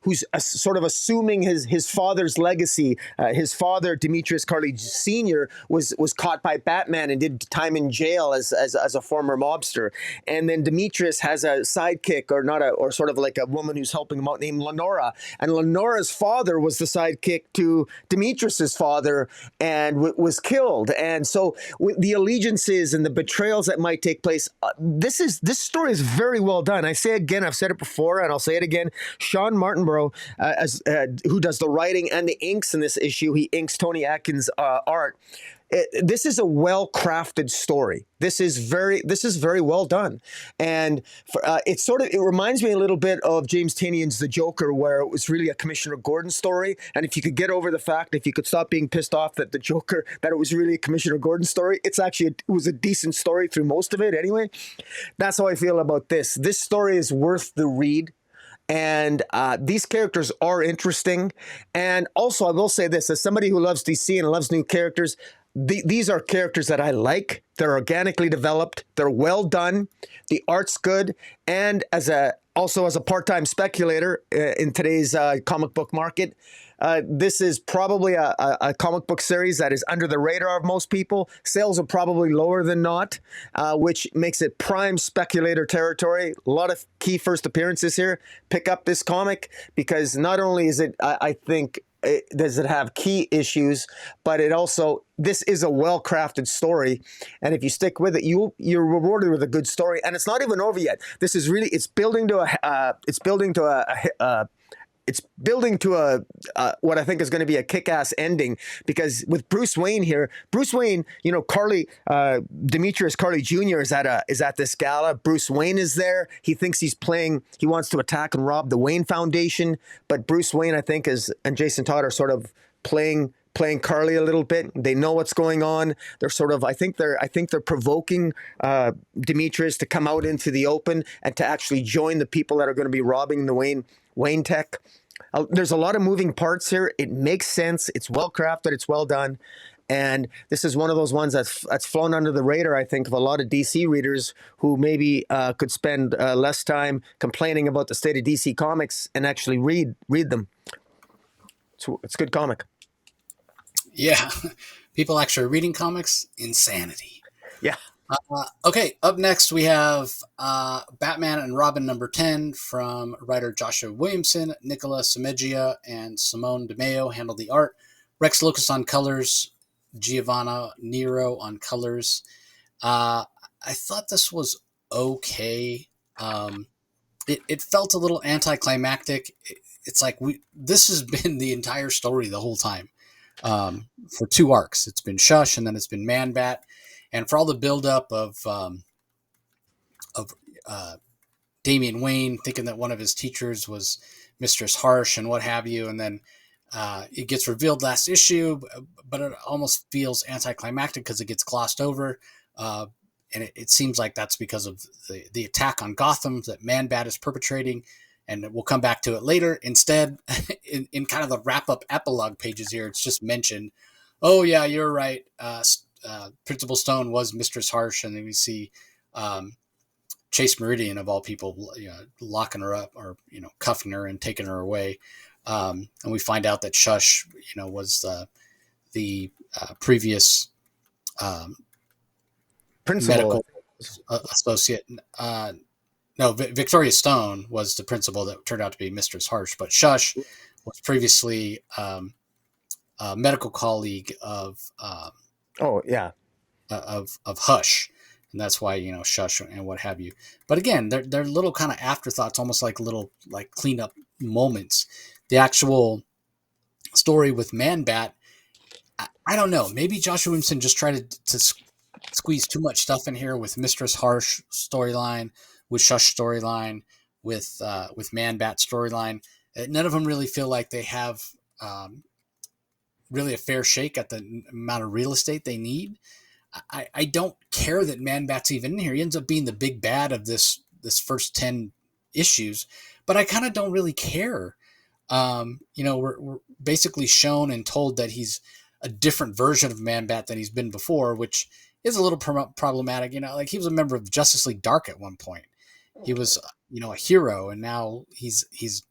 who's sort of assuming his father's legacy. His father, Demetrius Carley Sr., was caught by Batman and did time in jail as a former mobster. And then Demetrius has a sidekick, or sort of like a woman who's helping him out, named Lenora. And Lenora's father was the sidekick to Demetrius's father and was killed. And so with the allegiances and the betrayals that might take place, this story is very well done. I say again, I've said it before, and I'll say it again. Shawn Martinbrough, who does the writing and the inks in this issue, he inks Tony Atkins' art. This is a well-crafted story. This is very well done, and it reminds me a little bit of James Tynion's The Joker, where it was really a Commissioner Gordon story. And if you could get over the fact, if you could stop being pissed off that it was really a Commissioner Gordon story, it was a decent story through most of it anyway. That's how I feel about this. This story is worth the read. And these characters are interesting. And also, I will say this, as somebody who loves DC and loves new characters, these are characters that I like. They're organically developed. They're well done. The art's good. And as a part-time speculator in today's comic book market, this is probably a comic book series that is under the radar of most people. Sales are probably lower than not, which makes it prime speculator territory. A lot of key first appearances here. Pick up this comic, because not only is it, I think, does it have key issues, but this is a well-crafted story, and if you stick with it, you're rewarded with a good story. And it's not even over yet. This is really, it's building to what I think is going to be a kick-ass ending, because with Bruce Wayne here, you know, Demetrius Carley Jr. is at this gala. Bruce Wayne is there. He thinks he wants to attack and rob the Wayne Foundation, but Bruce Wayne, I think, and Jason Todd are sort of playing Carly a little bit. They know what's going on. They're sort of, I think they're provoking Demetrius to come out into the open and to actually join the people that are going to be robbing the Wayne Tech. There's a lot of moving parts here. It makes sense. It's well crafted. It's well done. And this is one of those ones that's flown under the radar, I think, of a lot of DC readers who maybe could spend less time complaining about the state of DC Comics and actually read them. It's a good comic. Yeah. people actually reading comics, insanity. Yeah. Okay, up next we have Batman and Robin number 10 from writer Joshua Williamson, Nicola Sameggia, and Simone DeMeo handled the art. Rex Lucas on colors, Giovanna Nero on colors. I thought this was okay. It felt a little anticlimactic. It's like this has been the entire story the whole time. For 2 arcs, it's been Shush and then it's been Man Bat, and for all the buildup of Damian Wayne thinking that one of his teachers was Mistress Harsh and what have you, and then it gets revealed last issue, but it almost feels anticlimactic because it gets glossed over. And it seems like that's because of the attack on Gotham that Man Bat is perpetrating, and we'll come back to it later. Instead, in kind of the wrap-up epilogue pages here, it's just mentioned, oh, yeah, you're right. Principal Stone was Mistress Harsh, and then we see Chase Meridian, of all people, locking her up or, cuffing her and taking her away. And we find out that Shush, was the previous Principal medical associate. No, Victoria Stone was the principal that turned out to be Mistress Harsh, but Shush was previously a medical colleague of Hush, and that's why Shush and what have you. But again, they're little kind of afterthoughts, almost like little cleanup moments. The actual story with Man Bat, I don't know. Maybe Joshua Williamson just tried to squeeze too much stuff in here with Mistress Harsh storyline, with Shush storyline, with Man Bat storyline. None of them really feel like they have really a fair shake at the amount of real estate they need. I don't care that Man Bat's even in here. He ends up being the big bad of this first 10 issues, but I kind of don't really care. We're basically shown and told that he's a different version of Man Bat than he's been before, which is a little problematic. He was a member of Justice League Dark at one point. He was, a hero, and now he's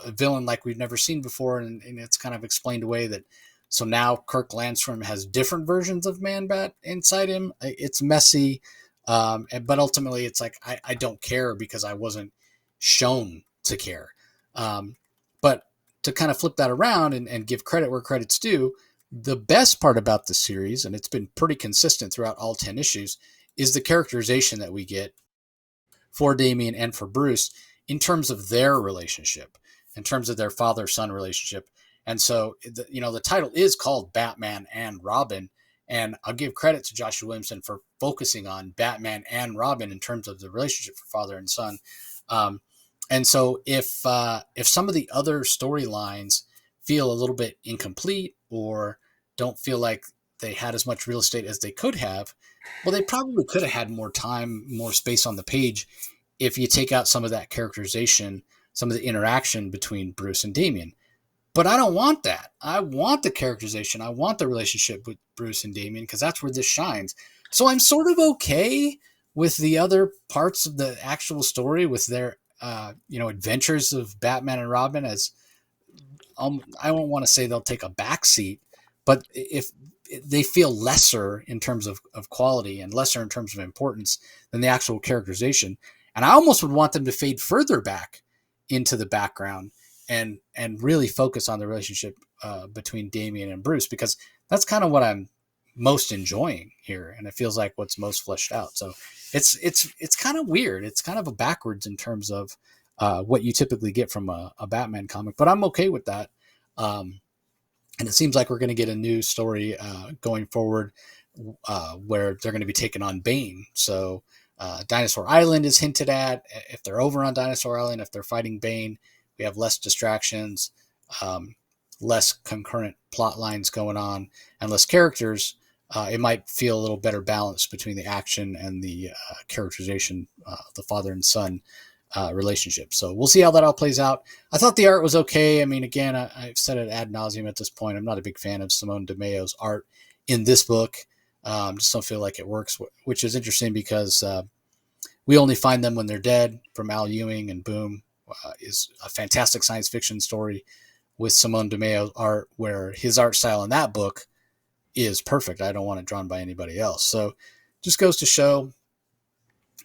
a villain like we've never seen before, and it's kind of explained away that. So now Kirk Landstrom has different versions of Man Bat inside him. It's messy, but ultimately it's like I don't care because I wasn't shown to care. But to kind of flip that around and give credit where credit's due, the best part about the series, and it's been pretty consistent throughout all 10 issues, is the characterization that we get for Damian and for Bruce in terms of their relationship, in terms of their father-son relationship. And so, the title is called Batman and Robin, and I'll give credit to Joshua Williamson for focusing on Batman and Robin in terms of the relationship for father and son. And so if some of the other storylines feel a little bit incomplete or don't feel like they had as much real estate as they could have, well, they probably could have had more time, more space on the page if you take out some of that characterization, some of the interaction between Bruce and Damian. But I don't want that. I want the characterization. I want the relationship with Bruce and Damian because that's where this shines. So I'm sort of okay with the other parts of the actual story with their, adventures of Batman and Robin as I don't want to say they'll take a backseat, but if they feel lesser in terms of quality and lesser in terms of importance than the actual characterization. And I almost would want them to fade further back into the background and really focus on the relationship between Damian and Bruce, because that's kind of what I'm most enjoying here. And it feels like what's most fleshed out. So it's kind of weird. It's kind of a backwards in terms of what you typically get from a Batman comic, but I'm okay with that. And it seems like we're going to get a new story going forward where they're going to be taking on Bane. So Dinosaur Island is hinted at. If they're over on Dinosaur Island, if they're fighting Bane, we have less distractions, less concurrent plot lines going on, and less characters. It might feel a little better balance between the action and the characterization of the father and son relationship. So we'll see how that all plays out. I thought the art was okay. I mean, again, I've said it ad nauseum at this point. I'm not a big fan of Simone DeMeo's art in this book. Just don't feel like it works, which is interesting because we only find them when they're dead from Al Ewing, and Boom is a fantastic science fiction story with Simone DeMeo's art, where his art style in that book is perfect. I don't want it drawn by anybody else. So just goes to show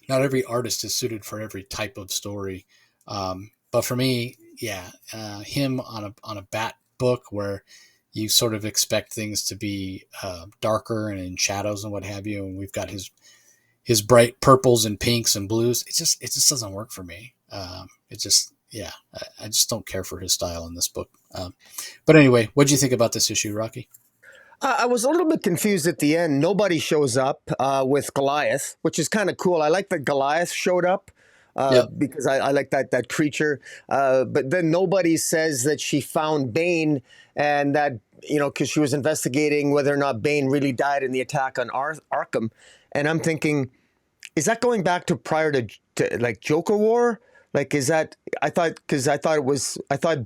not every artist is suited for every type of story. But for me, yeah, him on a Bat book where you sort of expect things to be darker and in shadows and what have you, and we've got his bright purples and pinks and blues. It just doesn't work for me. It just yeah, I just don't care for his style in this book. But anyway, what do you think about this issue, Rocky? I was a little bit confused at the end. Nobody shows up with Goliath, which is kind of cool. I like that Goliath showed up Yep. because I like that creature. But then nobody says that she found Bane and that, because she was investigating whether or not Bane really died in the attack on Arkham. And I'm thinking, is that going back to prior to like Joker War? Like, is that, I thought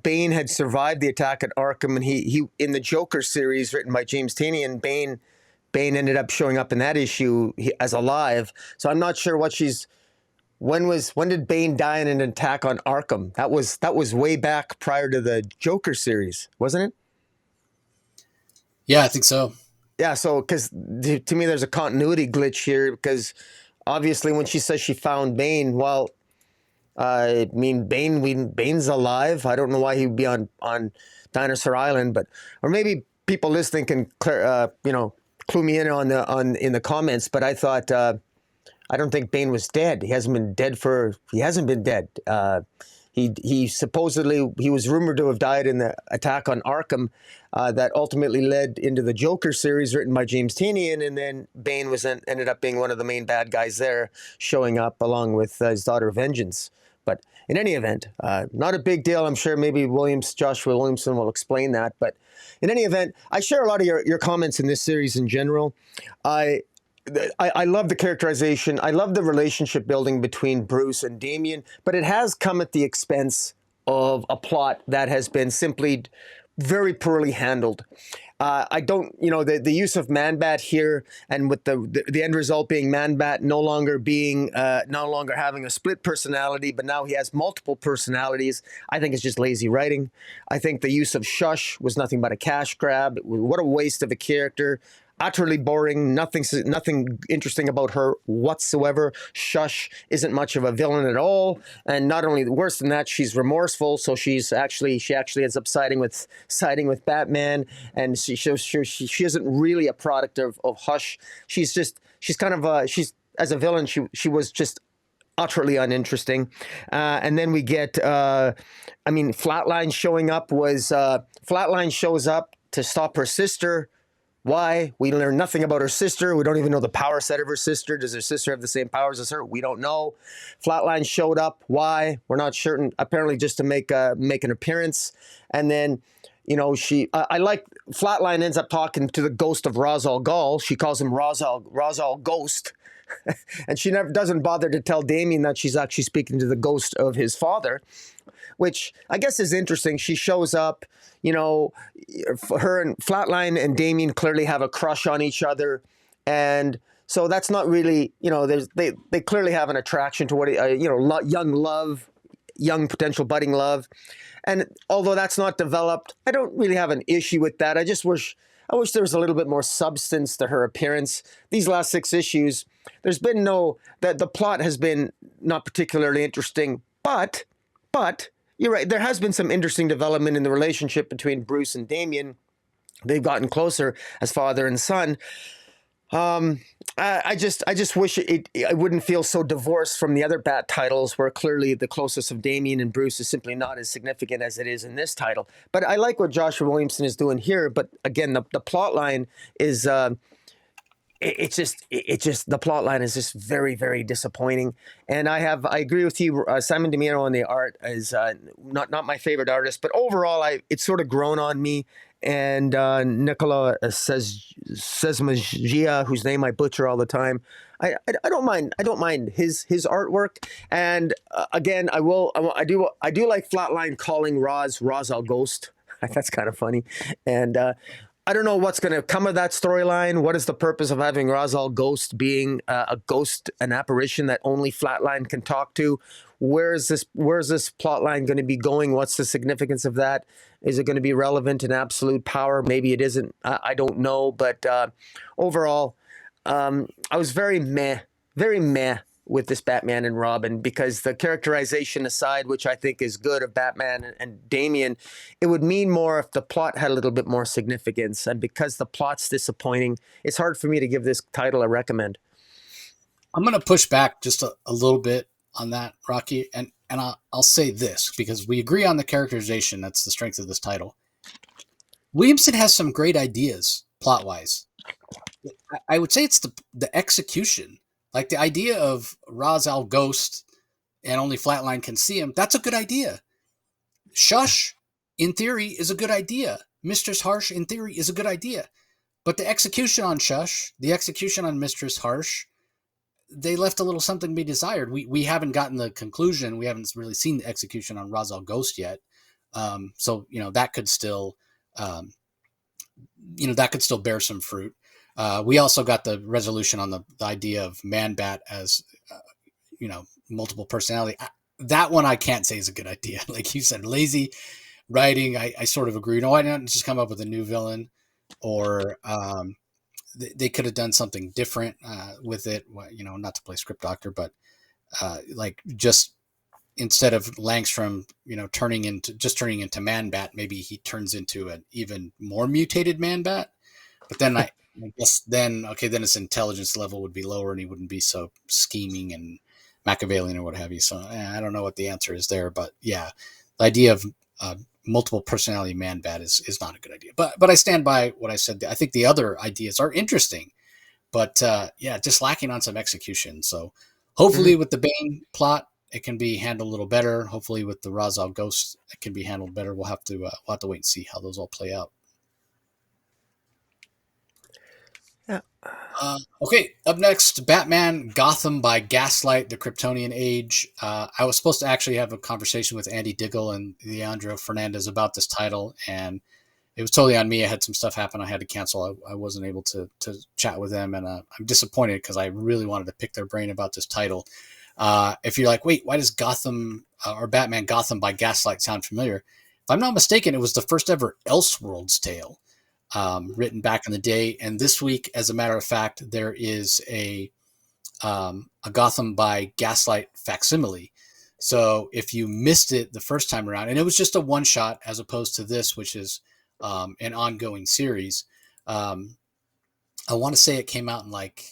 Bane had survived the attack at Arkham, and he in the Joker series written by James Tynion, Bane ended up showing up in that issue as alive. So I'm not sure when did Bane die in an attack on Arkham? That was way back prior to the Joker series, wasn't it? Yeah, I think so. Yeah, so because to me there's a continuity glitch here, because obviously when she says she found Bane, well, I mean, Bane's alive. I don't know why he'd be on Dinosaur Island, or maybe people listening can clue me in in the comments. But I thought I don't think Bane was dead. He hasn't been dead. He supposedly he was rumored to have died in the attack on Arkham that ultimately led into the Joker series written by James Tynion, and then Bane ended up being one of the main bad guys there, showing up along with his daughter Vengeance. But in any event, not a big deal. I'm sure maybe Joshua Williamson will explain that. But in any event, I share a lot of your comments in this series in general. I love the characterization. I love the relationship building between Bruce and Damian, but it has come at the expense of a plot that has been simply very poorly handled. I don't, the use of Man-Bat here, and with the end result being Man-Bat no longer having a split personality, but now he has multiple personalities. I think it's just lazy writing. I think the use of Shush was nothing but a cash grab. What a waste of a character. Utterly boring, nothing interesting about her whatsoever. Shush isn't much of a villain at all, and not only worse than that, she's remorseful. So she actually ends up siding with Batman, and she isn't really a product of Hush. She's as a villain, she was just utterly uninteresting. And then we get, Flatline showing up Flatline shows up to stop her sister. Why? We learn nothing about her sister. We don't even know the power set of her sister. Does her sister have the same powers as her? We don't know. Flatline showed up. Why? We're not certain. Apparently just to make an appearance. And then, I like Flatline ends up talking to the ghost of Ra's al Ghul. She calls him Ra's al Ghost. And she doesn't bother to tell Damien that she's actually speaking to the ghost of his father, which I guess is interesting. She shows up, her and Flatline and Damien clearly have a crush on each other. And so that's not really, they clearly have an attraction to young potential budding love. And although that's not developed, I don't really have an issue with that. I wish there was a little bit more substance to her appearance. These last 6 issues, there's been the plot has been not particularly interesting, but you're right. There has been some interesting development in the relationship between Bruce and Damian. They've gotten closer as father and son. I just wish I wouldn't feel so divorced from the other Bat titles, where clearly the closest of Damian and Bruce is simply not as significant as it is in this title. But I like what Joshua Williamson is doing here. But again, the plot line is the plot line is just very, very disappointing. And I agree with you. Simon DeMiro on the art is not my favorite artist, but overall, it's sort of grown on me. And Nicole says Magia, whose name I butcher all the time. I don't mind his artwork. And again, I do like Flatline calling Ra's al Ghost. That's kind of funny. And I don't know what's going to come of that storyline. What is the purpose of having Ra's al Ghost being a ghost, an apparition that only Flatline can talk to? where's this plot line going to be going? What's the significance of that? Is it going to be relevant in absolute power? Maybe it isn't. I don't know. But overall, I was very meh with this Batman and Robin, because the characterization aside, which I think is good, of Batman and Damian, it would mean more if the plot had a little bit more significance. And because the plot's disappointing, it's hard for me to give this title a recommend. I'm going to push back just a little bit on that, Rocky, and I'll say this, because we agree on the characterization. That's the strength of this title. Williamson has some great ideas plot wise. I would say it's the execution, like the idea of Ra's al Ghost and only Flatline can see him. That's a good idea. Shush, in theory, is a good idea. Mistress Harsh, in theory, is a good idea. But the execution on Shush, the execution on Mistress Harsh, they left a little something to be desired. We haven't gotten the conclusion. We haven't really seen the execution on Ra's al Ghost yet. So that could still, that could still bear some fruit. We also got the resolution on the idea of Man-Bat as, multiple personality. That one I can't say is a good idea. Like you said, lazy writing. I sort of agree. Why not just come up with a new villain, or they could have done something different with it. Not to play script doctor, but like just instead of Langstrom, turning into Man-Bat, maybe he turns into an even more mutated Man-Bat. But then I guess then his intelligence level would be lower and he wouldn't be so scheming and Machiavellian or what have you. So I don't know what the answer is there, but yeah, the idea of multiple personality Man-Bat is not a good idea. But I stand by what I said. I think the other ideas are interesting, but just lacking on some execution. So hopefully with the Bane plot, it can be handled a little better. Hopefully with the Ra's al Ghost, it can be handled better. We'll have to wait and see how those all play out. Yeah. Okay, up next, Batman Gotham by Gaslight, the Kryptonian Age. I was supposed to actually have a conversation with Andy Diggle and Leandro Fernandez about this title, and it was totally on me. I had some stuff happen I had to cancel. I wasn't able to chat with them, and I'm disappointed because I really wanted to pick their brain about this title. If you're like, wait, why does Gotham or Batman Gotham by Gaslight sound familiar? If I'm not mistaken, it was the first ever Elseworlds tale. Written back in the day. And this week, as a matter of fact, there is a Gotham by Gaslight facsimile. So if you missed it the first time around, and it was just a one shot as opposed to this, which is an ongoing series. I want to say it came out in like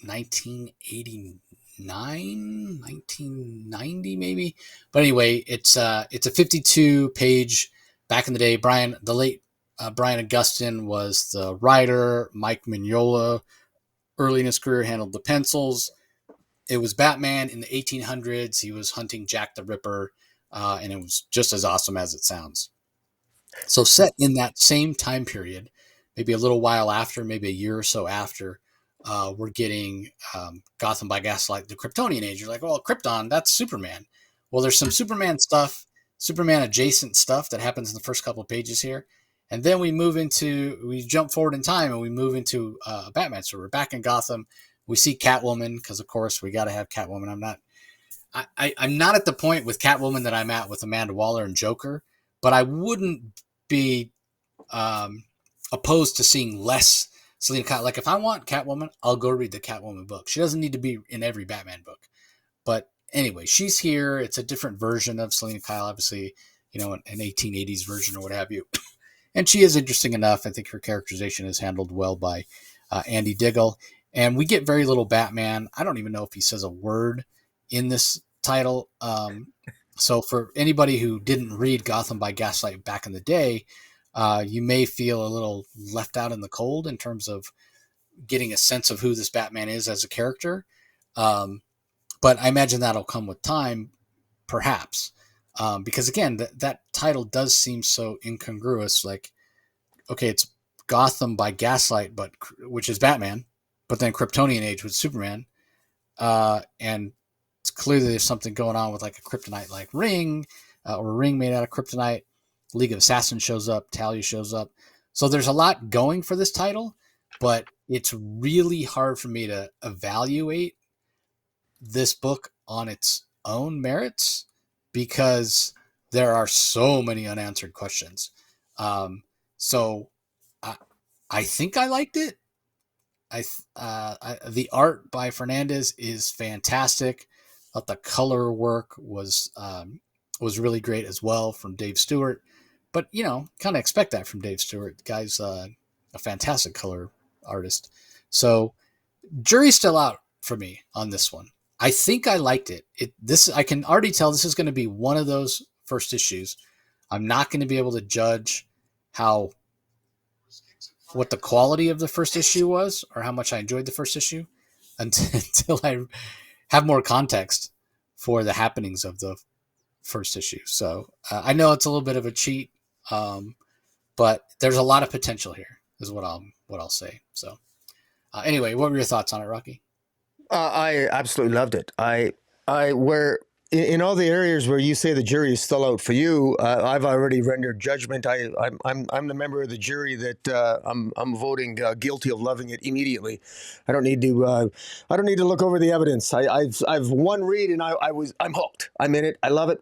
1989, 1990 maybe. But anyway, it's a 52 page. Back in the day, the late Brian Augustyn was the writer. Mike Mignola, early in his career, handled the pencils. It was Batman in the 1800s. He was hunting Jack the Ripper, and it was just as awesome as it sounds. So set in that same time period, maybe a little while after, maybe a year or so after, we're getting Gotham by Gaslight, the Kryptonian Age. You're like, well, Krypton, that's Superman. Well, there's some Superman stuff, Superman adjacent stuff that happens in the first couple of pages here. And then we jump forward in time and we move into Batman. So we're back in Gotham. We see Catwoman because, of course, we got to have Catwoman. I'm not at the point with Catwoman that I'm at with Amanda Waller and Joker, but I wouldn't be opposed to seeing less Selina Kyle. Like if I want Catwoman, I'll go read the Catwoman book. She doesn't need to be in every Batman book. But anyway, she's here. It's a different version of Selina Kyle, obviously, an 1880s version or what have you. And she is interesting enough. I think her characterization is handled well by Andy Diggle. And we get very little Batman. I don't even know if he says a word in this title. So for anybody who didn't read Gotham by Gaslight back in the day, you may feel a little left out in the cold in terms of getting a sense of who this Batman is as a character. But I imagine that'll come with time, perhaps. Because again, that title does seem so incongruous. Like, okay, it's Gotham by Gaslight, which is Batman, but then Kryptonian Age with Superman, and it's clearly there's something going on with like a kryptonite like ring, or a ring made out of kryptonite. League of Assassins shows up, Talia shows up, so there's a lot going for this title, but it's really hard for me to evaluate this book on its own merits because there are so many unanswered questions. So I think I liked it. The art by Fernandez is fantastic. I thought the color work was really great as well from Dave Stewart. But kind of expect that from Dave Stewart. The guy's a fantastic color artist. So jury's still out for me on this one. I think I liked it. I can already tell this is going to be one of those first issues. I'm not going to be able to judge what the quality of the first issue was or how much I enjoyed the first issue until I have more context for the happenings of the first issue. So I know it's a little bit of a cheat, but there's a lot of potential here is what I'll say. So anyway, what were your thoughts on it, Rocky? I absolutely loved it. Where in all the areas where you say the jury is still out for you, I've already rendered judgment. I'm the member of the jury that I'm voting guilty of loving it immediately. I don't need to look over the evidence. I've one read and I'm hooked. I'm in it. I love it.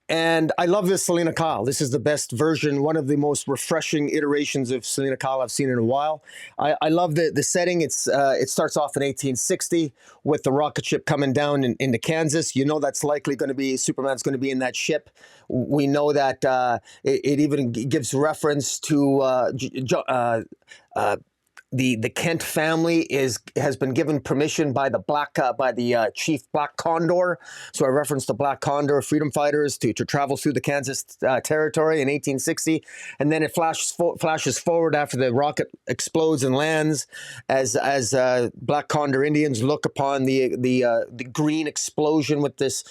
And I love this Selina Kyle. This is the best version, one of the most refreshing iterations of Selina Kyle I've seen in a while. I love the setting. It starts off in 1860 with the rocket ship coming down into Kansas. You know that's likely going to be Superman's going to be in that ship. We know that it even gives reference to the Kent family has been given permission by the chief Black Condor. So I referenced the Black Condor freedom fighters to travel through the Kansas territory in 1860, and then it flashes forward after the rocket explodes and lands, as Black Condor Indians look upon the green explosion with this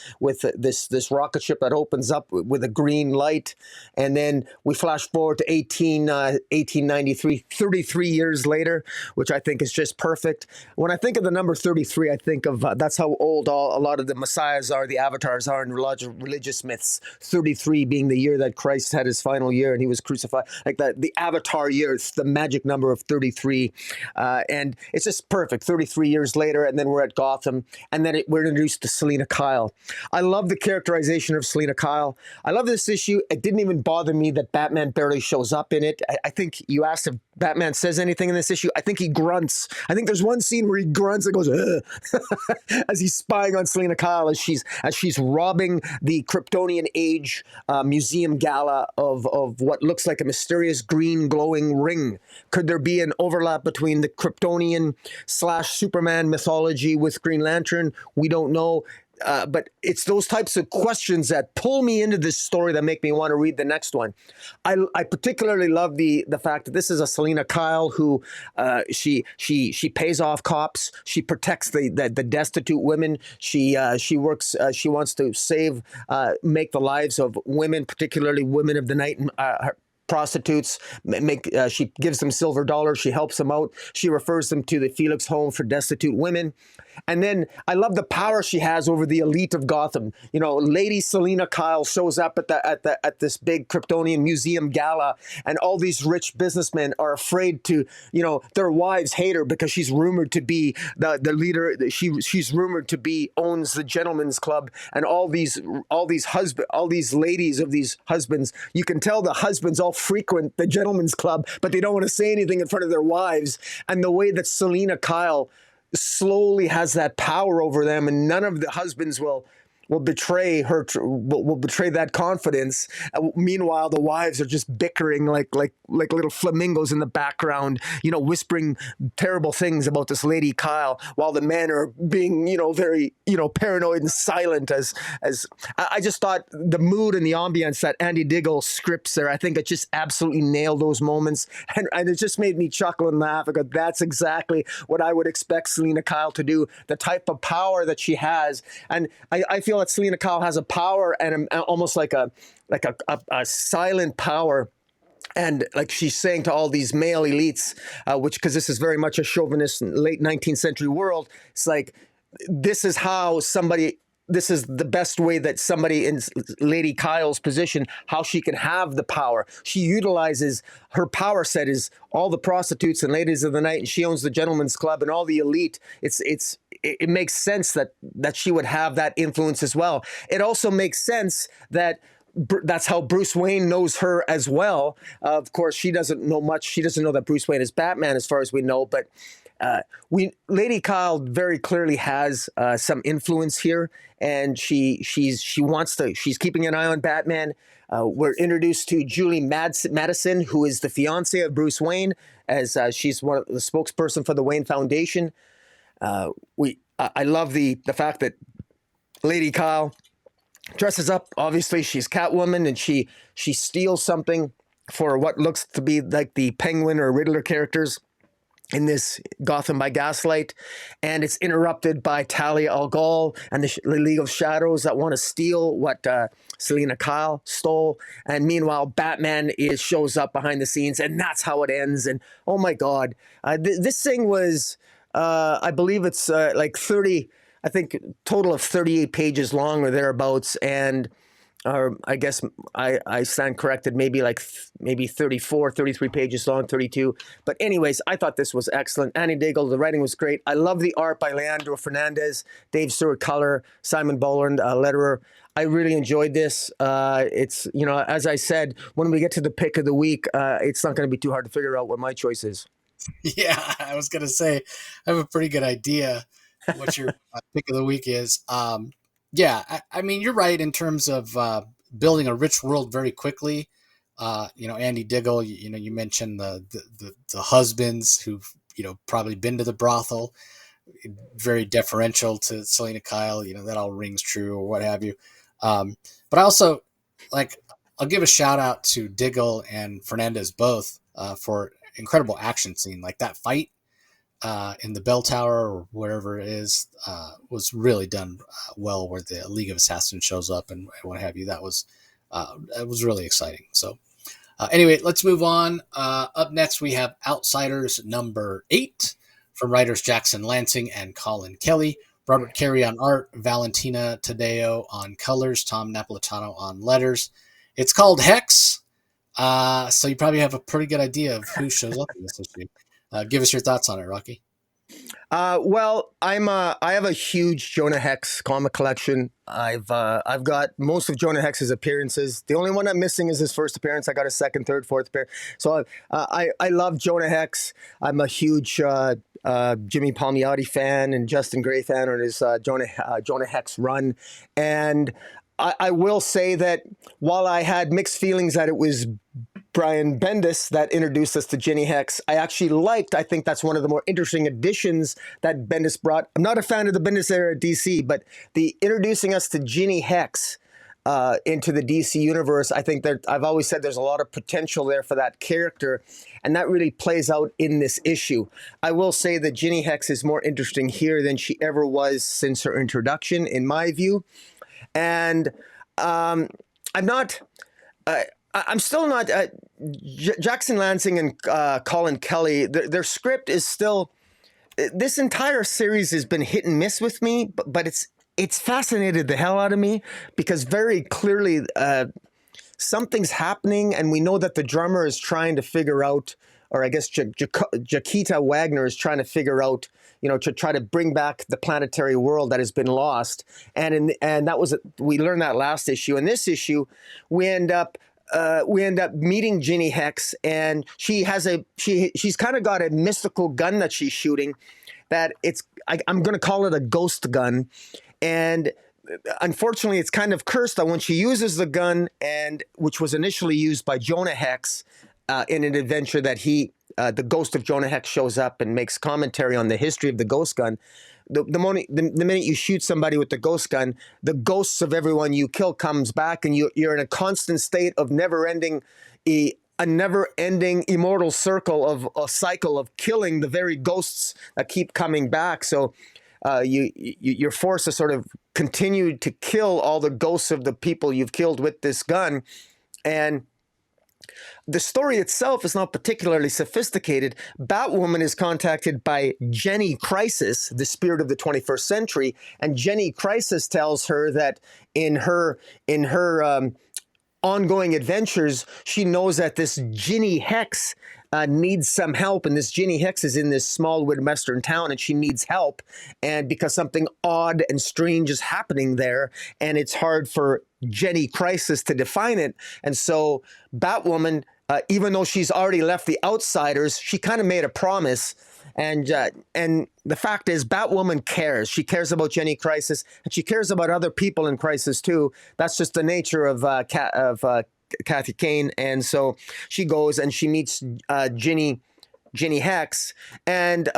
rocket ship that opens up with a green light, and then we flash forward to 1893, 33 years later. Which I think is just perfect. When I think of the number 33, I think of that's how old a lot of the messiahs are, the avatars are in religious myths. 33 being the year that Christ had his final year and he was crucified. Like that, the avatar year, it's the magic number of 33. And it's just perfect. 33 years later, and then we're at Gotham, and then we're introduced to Selina Kyle. I love the characterization of Selina Kyle. I love this issue. It didn't even bother me that Batman barely shows up in it. I think you asked if Batman says anything in this issue. I think he grunts. I think there's one scene where he grunts and goes as he's spying on Selina Kyle as she's robbing the Kryptonian Age museum gala of what looks like a mysterious green glowing ring. Could there be an overlap between the Kryptonian / Superman mythology with Green Lantern? We don't know. But it's those types of questions that pull me into this story that make me want to read the next one. I particularly love the fact that this is a Selina Kyle who she pays off cops. She protects the destitute women. She works. She wants to make the lives of women, particularly women of the night. Prostitutes, she gives them silver dollars. She helps them out. She refers them to the Felix Home for destitute women. And then I love the power she has over the elite of Gotham. You know, Lady Selina Kyle shows up at this big Kryptonian museum gala, and all these rich businessmen are afraid to, their wives hate her because she's rumored to be the leader. She's rumored to be owns the gentlemen's club, and all these ladies of these husbands. You can tell the husbands all frequent the gentlemen's club, but they don't want to say anything in front of their wives. And the way that Selina Kyle slowly has that power over them, and none of the husbands will betray her, will betray that confidence. Meanwhile, the wives are just bickering like little flamingos in the background, whispering terrible things about this Lady Kyle, while the men are being, very, paranoid and silent. As I just thought the mood and the ambience that Andy Diggle scripts there, I think it just absolutely nailed those moments, and it just made me chuckle and laugh because that's exactly what I would expect Selina Kyle to do. The type of power that she has, and I feel that Selina Kyle has a power and almost like a silent power. And like she's saying to all these male elites, because this is very much a chauvinist late 19th century world, it's like, this is how somebody this is the best way that somebody in Lady Kyle's position, how she can have the power. She utilizes her power set is all the prostitutes and ladies of the night, and she owns the gentleman's club and all the elite. It makes sense that she would have that influence as well. It also makes sense that that's how Bruce Wayne knows her as well. Of course, she doesn't know much. She doesn't know that Bruce Wayne is Batman, as far as we know. But Lady Kyle very clearly has some influence here, and she's keeping an eye on Batman. We're introduced to Julie Madison, who is the fiance of Bruce Wayne, as she's one of the spokesperson for the Wayne Foundation. I love the fact that Lady Kyle dresses up. Obviously, she's Catwoman, and she steals something for what looks to be like the Penguin or Riddler characters in this Gotham by Gaslight, and it's interrupted by Talia al Ghul and the League of Shadows that want to steal what Selina Kyle stole. And meanwhile, Batman shows up behind the scenes, and that's how it ends. And oh my God, this thing was, I believe it's like 30. I think total of 38 pages long or thereabouts, and I guess I stand corrected, maybe 34, 33 pages long, 32. But anyways, I thought this was excellent. Annie Diggle, the writing was great. I love the art by Leandro Fernandez, Dave Stewart color, Simon Boland letterer. I really enjoyed this. It's, as I said, when we get to the pick of the week, it's not going to be too hard to figure out what my choice is. Yeah, I was going to say, I have a pretty good idea what your pick of the week is. Yeah, I mean, you're right in terms of building a rich world very quickly. Andy Diggle, you mentioned the husbands who've, probably been to the brothel, very deferential to Selina Kyle, that all rings true or what have you. But I also, I'll give a shout out to Diggle and Fernandez both for incredible action scene. Like that fight in the bell tower or wherever it is was really done well, where the League of Assassins shows up and what have you. That was really exciting. So anyway, let's move on. Up next, we have Outsiders number 8 from writers Jackson Lansing and Colin Kelly. Robert Carey on art, Valentina Tadeo on colors, Tom Napolitano on letters. It's called Hex, so you probably have a pretty good idea of who shows up in this issue. Give us your thoughts on it, Rocky. Well, I have a huge Jonah Hex comic collection. I've got most of Jonah Hex's appearances. The only one I'm missing is his first appearance. I got a second, third, fourth appearance. So I love Jonah Hex. I'm a huge Jimmy Palmiotti fan and Justin Gray fan on his Jonah Hex run. And I will say that while I had mixed feelings that it was Brian Bendis that introduced us to Ginny Hex, I think that's one of the more interesting additions that Bendis brought. I'm not a fan of the Bendis era at DC, but the introducing us to Ginny Hex into the DC universe, I think that I've always said there's a lot of potential there for that character, and that really plays out in this issue. I will say that Ginny Hex is more interesting here than she ever was since her introduction, in my view. And I'm still not. Jackson Lansing and Colin Kelly, their script is still. This entire series has been hit and miss with me, but it's fascinated the hell out of me because very clearly something's happening, and we know that the drummer is trying to figure out, or I guess Jaquita Wagner is trying to figure out, to try to bring back the planetary world that has been lost. And we learned that last issue. In this issue, we end up meeting Ginny Hex, and she's kind of got a mystical gun that she's shooting. That I'm going to call it a ghost gun, and unfortunately, it's kind of cursed that when she uses the gun, and which was initially used by Jonah Hex in an adventure that the ghost of Jonah Hex shows up and makes commentary on the history of the ghost gun. The minute you shoot somebody with the ghost gun, the ghosts of everyone you kill comes back, and you're in a constant state of a never-ending immortal cycle of killing the very ghosts that keep coming back. So you're forced to sort of continue to kill all the ghosts of the people you've killed with this gun, and The story itself is not particularly sophisticated. Batwoman is contacted by Jenny Crisis, the spirit of the 21st century, and Jenny Crisis tells her that in her ongoing adventures, she knows that this Ginny Hex needs some help, and this Ginny Hex is in this small Midwestern town, and she needs help, and because something odd and strange is happening there, and it's hard for Jenny Crisis to define it, and so Batwoman, even though she's already left the Outsiders, she kind of made a promise. And the fact is, Batwoman cares. She cares about Jenny Crisis, and she cares about other people in Crisis too. That's just the nature of Kathy Kane. And so she goes and she meets Ginny Hex, and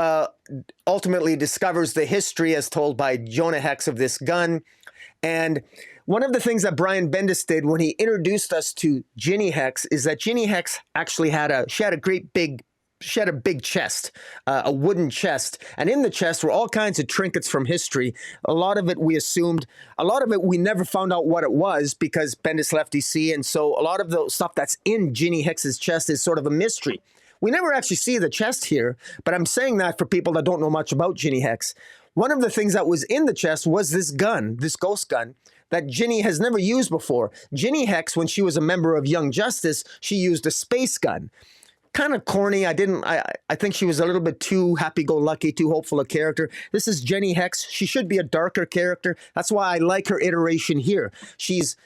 ultimately discovers the history as told by Jonah Hex of this gun. And one of the things that Brian Bendis did when he introduced us to Ginny Hex is that Ginny Hex actually had a big chest, a wooden chest. And in the chest were all kinds of trinkets from history. A lot of it we assumed, a lot of it we never found out what it was because Bendis left DC. And so a lot of the stuff that's in Ginny Hex's chest is sort of a mystery. We never actually see the chest here, but I'm saying that for people that don't know much about Ginny Hex. One of the things that was in the chest was this gun, this ghost gun, that Ginny has never used before. Ginny Hex, when she was a member of Young Justice, she used a space gun. Kind of corny. I think she was a little bit too happy-go-lucky, too hopeful a character. This is Ginny Hex. She should be a darker character. That's why I like her iteration here. She's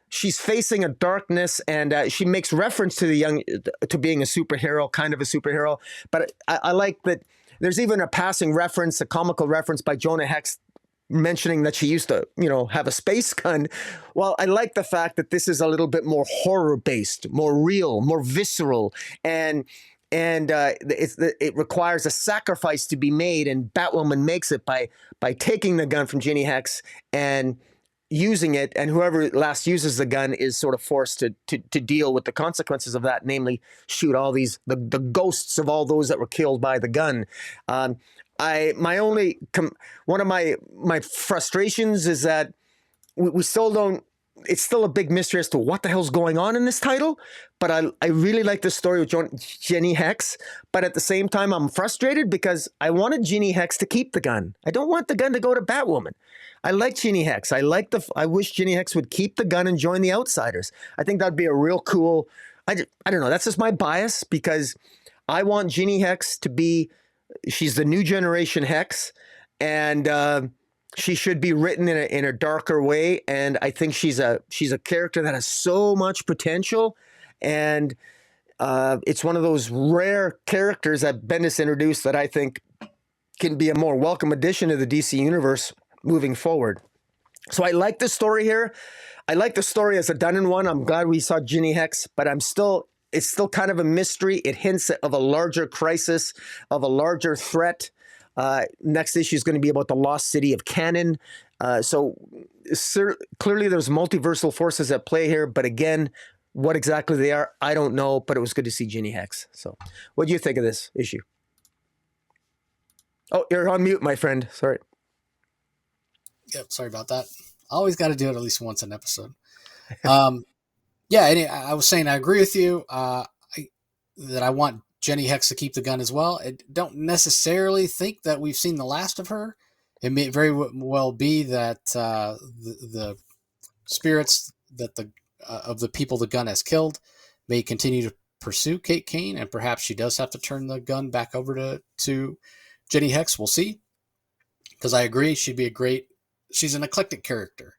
facing a darkness, and she makes reference to being a superhero, kind of a superhero. But I like that there's even a passing reference, a comical reference by Jonah Hex mentioning that she used to, have a space gun. Well, I like the fact that this is a little bit more horror-based, more real, more visceral, and it requires a sacrifice to be made, and Batwoman makes it by taking the gun from Ginny Hex and using it, and whoever last uses the gun is sort of forced to deal with the consequences of that, namely shoot all the ghosts of all those that were killed by the gun. One of my frustrations is that we still don't. It's still a big mystery as to what the hell's going on in this title. But I really like the story with Ginny Hex. But at the same time, I'm frustrated because I wanted Ginny Hex to keep the gun. I don't want the gun to go to Batwoman. I like Ginny Hex. I wish Ginny Hex would keep the gun and join the Outsiders. I think that'd be a real cool. I don't know. That's just my bias because I want Ginny Hex to be. She's the new generation Hex, and she should be written in a darker way. And I think she's a character that has so much potential, and it's one of those rare characters that Bendis introduced that I think can be a more welcome addition to the DC universe moving forward. So I like the story here. I like the story as a done-in one. I'm glad we saw Ginny Hex, but it's still kind of a mystery. It hints of a larger crisis, of a larger threat. Next issue is going to be about the lost city of Canaan. So clearly there's multiversal forces at play here. But again, what exactly they are, I don't know. But it was good to see Ginny Hex. So what do you think of this issue? Oh, you're on mute, my friend. Sorry. Yep, sorry about that. I always got to do it at least once an episode. Yeah, and I was saying I agree with you that I want Ginny Hex to keep the gun as well. I don't necessarily think that we've seen the last of her. It may very well be that the spirits of the people the gun has killed may continue to pursue Kate Kane, and perhaps she does have to turn the gun back over to Ginny Hex. We'll see. Because I agree, she's an eclectic character.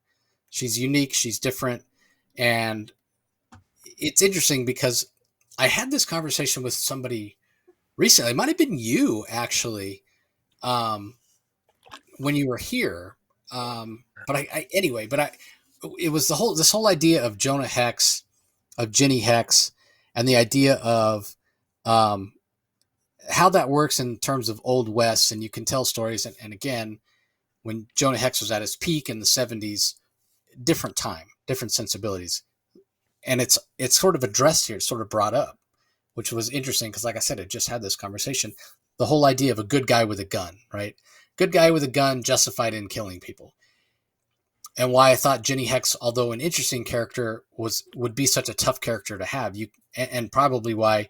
She's unique, she's different, and it's interesting because I had this conversation with somebody recently. It might have been you, actually, when you were here. It was this whole idea of Jonah Hex, of Ginny Hex, and the idea of how that works in terms of Old West, and you can tell stories. And again, when Jonah Hex was at his peak in the 70s, different time, different sensibilities. And it's sort of addressed here, it's sort of brought up, which was interesting because, like I said, I just had this conversation. The whole idea of a good guy with a gun, right? Good guy with a gun justified in killing people. and why I thought Jenny Hex, although an interesting character, would be such a tough character to have. And probably why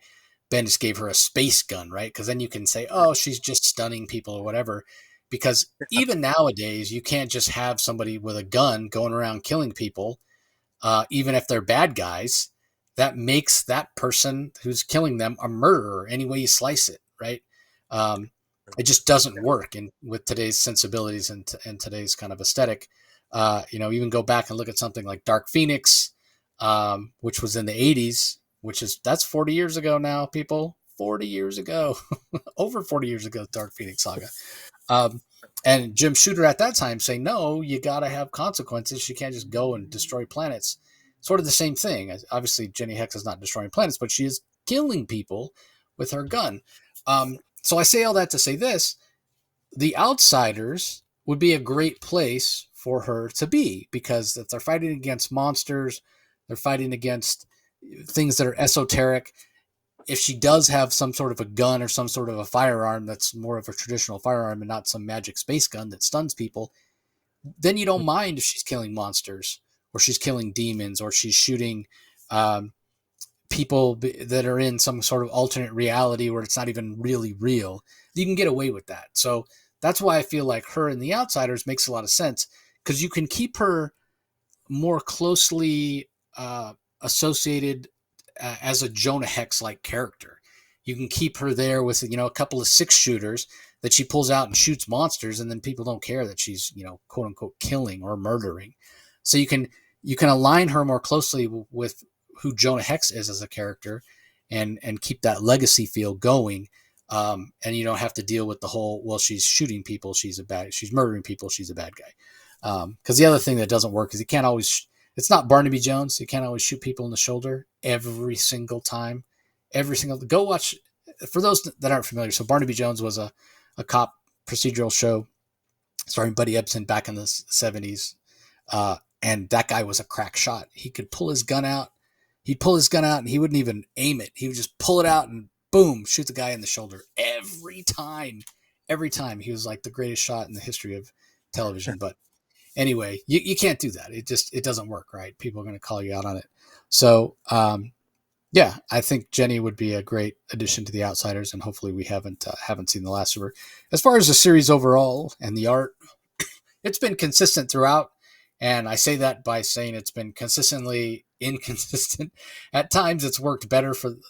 Bendis gave her a space gun, right? Because then you can say, oh, she's just stunning people or whatever. Because even nowadays, you can't just have somebody with a gun going around killing people, even if they're bad guys. That makes that person who's killing them a murderer any way you slice it, right? It just doesn't work with today's sensibilities and today's kind of aesthetic. Even go back and look at something like Dark Phoenix, which was in the 80s, that's 40 years ago now, people. 40 years ago. Over 40 years ago, Dark Phoenix saga. And Jim Shooter at that time saying, no, you got to have consequences. You can't just go and destroy planets. Sort of the same thing. Obviously, Jenny Hex is not destroying planets, but she is killing people with her gun. So I say all that to say this. The Outsiders would be a great place for her to be, because if they're fighting against monsters, they're fighting against things that are esoteric. If she does have some sort of a gun or some sort of a firearm that's more of a traditional firearm and not some magic space gun that stuns people, then you don't mind if she's killing monsters or she's killing demons or she's shooting people that are in some sort of alternate reality where it's not even really real. You can get away with that. So that's why I feel like her in The Outsiders makes a lot of sense, because you can keep her more closely associated as a Jonah Hex-like character. You can keep her there with, a couple of 6-shooters that she pulls out and shoots monsters, and then people don't care that she's, quote unquote, killing or murdering. So you can align her more closely with who Jonah Hex is as a character, and keep that legacy feel going. And you don't have to deal with the whole, well, she's shooting people, she's murdering people, she's a bad guy. Because the other thing that doesn't work is you can't always. It's not Barnaby Jones. You can't always shoot people in the shoulder every single time. Go watch, for those that aren't familiar. So Barnaby Jones was a cop procedural show starring Buddy Ebsen back in the 70s. And that guy was a crack shot. He could pull his gun out. He'd pull his gun out and he wouldn't even aim it. He would just pull it out and boom, shoot the guy in the shoulder every time. Every time. He was like the greatest shot in the history of television. But anyway, you can't do that. It doesn't work, right? People are going to call you out on it. So, yeah, I think Jenny would be a great addition to The Outsiders, and hopefully we haven't seen the last of her. As far as the series overall and the art, it's been consistent throughout, and I say that by saying it's been consistently inconsistent. At times, the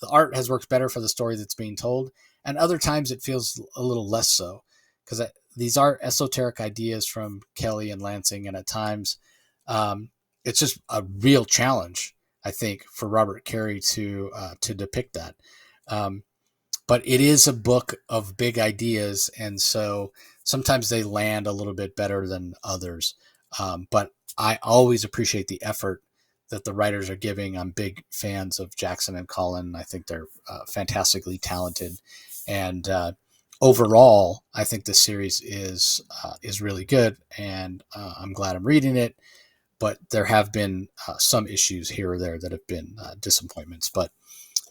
art has worked better for the story that's being told, and other times it feels a little less so, because these are esoteric ideas from Kelly and Lansing, and at times it's just a real challenge, I think, for Robert Carey to depict that. But it is a book of big ideas, and so sometimes they land a little bit better than others. But I always appreciate the effort that the writers are giving. I'm big fans of Jackson and Cullen. I think they're fantastically talented, and overall, I think the series is really good, and I'm glad I'm reading it. But there have been some issues here or there that have been disappointments. But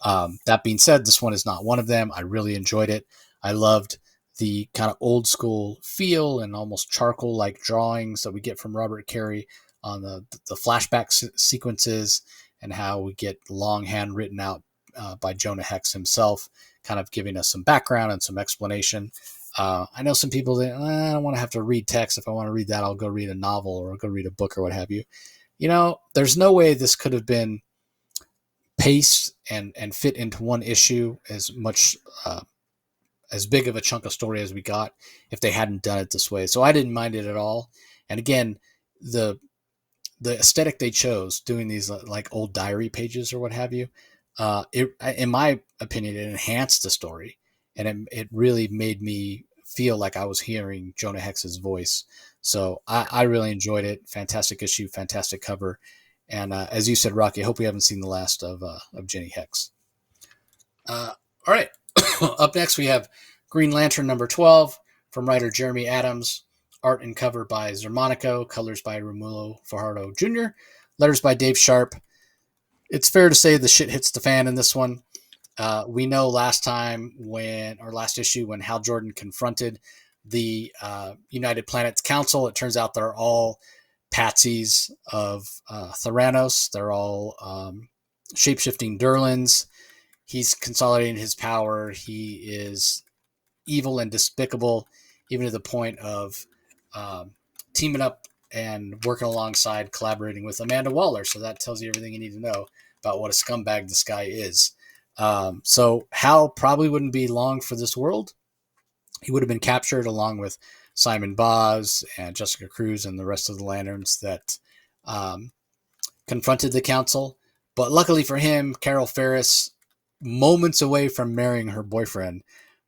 that being said, this one is not one of them. I really enjoyed it. I loved the kind of old school feel and almost charcoal-like drawings that we get from Robert Carey on the flashback sequences, and how we get longhand written out by Jonah Hex himself, kind of giving us some background and some explanation. I know some people that I don't want to have to read text. If I want to read that, I'll go read a novel or I'll go read a book or what have you. There's no way this could have been paced and fit into one issue as much, as big of a chunk of story as we got, if they hadn't done it this way. So I didn't mind it at all. And again, the aesthetic they chose, doing these like old diary pages or what have you, in my opinion, it enhanced the story, and it really made me feel like I was hearing Jonah Hex's voice. So I really enjoyed it. Fantastic issue, fantastic cover. And as you said, Rocky, I hope we haven't seen the last of Jenny Hex. All right. Up next, we have Green Lantern number 12 from writer Jeremy Adams. Art and cover by Zermanico. Colors by Romulo Fajardo Jr. Letters by Dave Sharp. It's fair to say the shit hits the fan in this one. We know last issue, when Hal Jordan confronted the United Planets Council, it turns out they're all patsies of Theranos. They're all shape-shifting Durlans. He's consolidating his power. He is evil and despicable, even to the point of teaming up and working alongside, collaborating with Amanda Waller. So that tells you everything you need to know about what a scumbag this guy is. So Hal probably wouldn't be long for this world. He would have been captured along with Simon Boz and Jessica Cruz and the rest of the Lanterns that confronted the council. But luckily for him, Carol Ferris, moments away from marrying her boyfriend,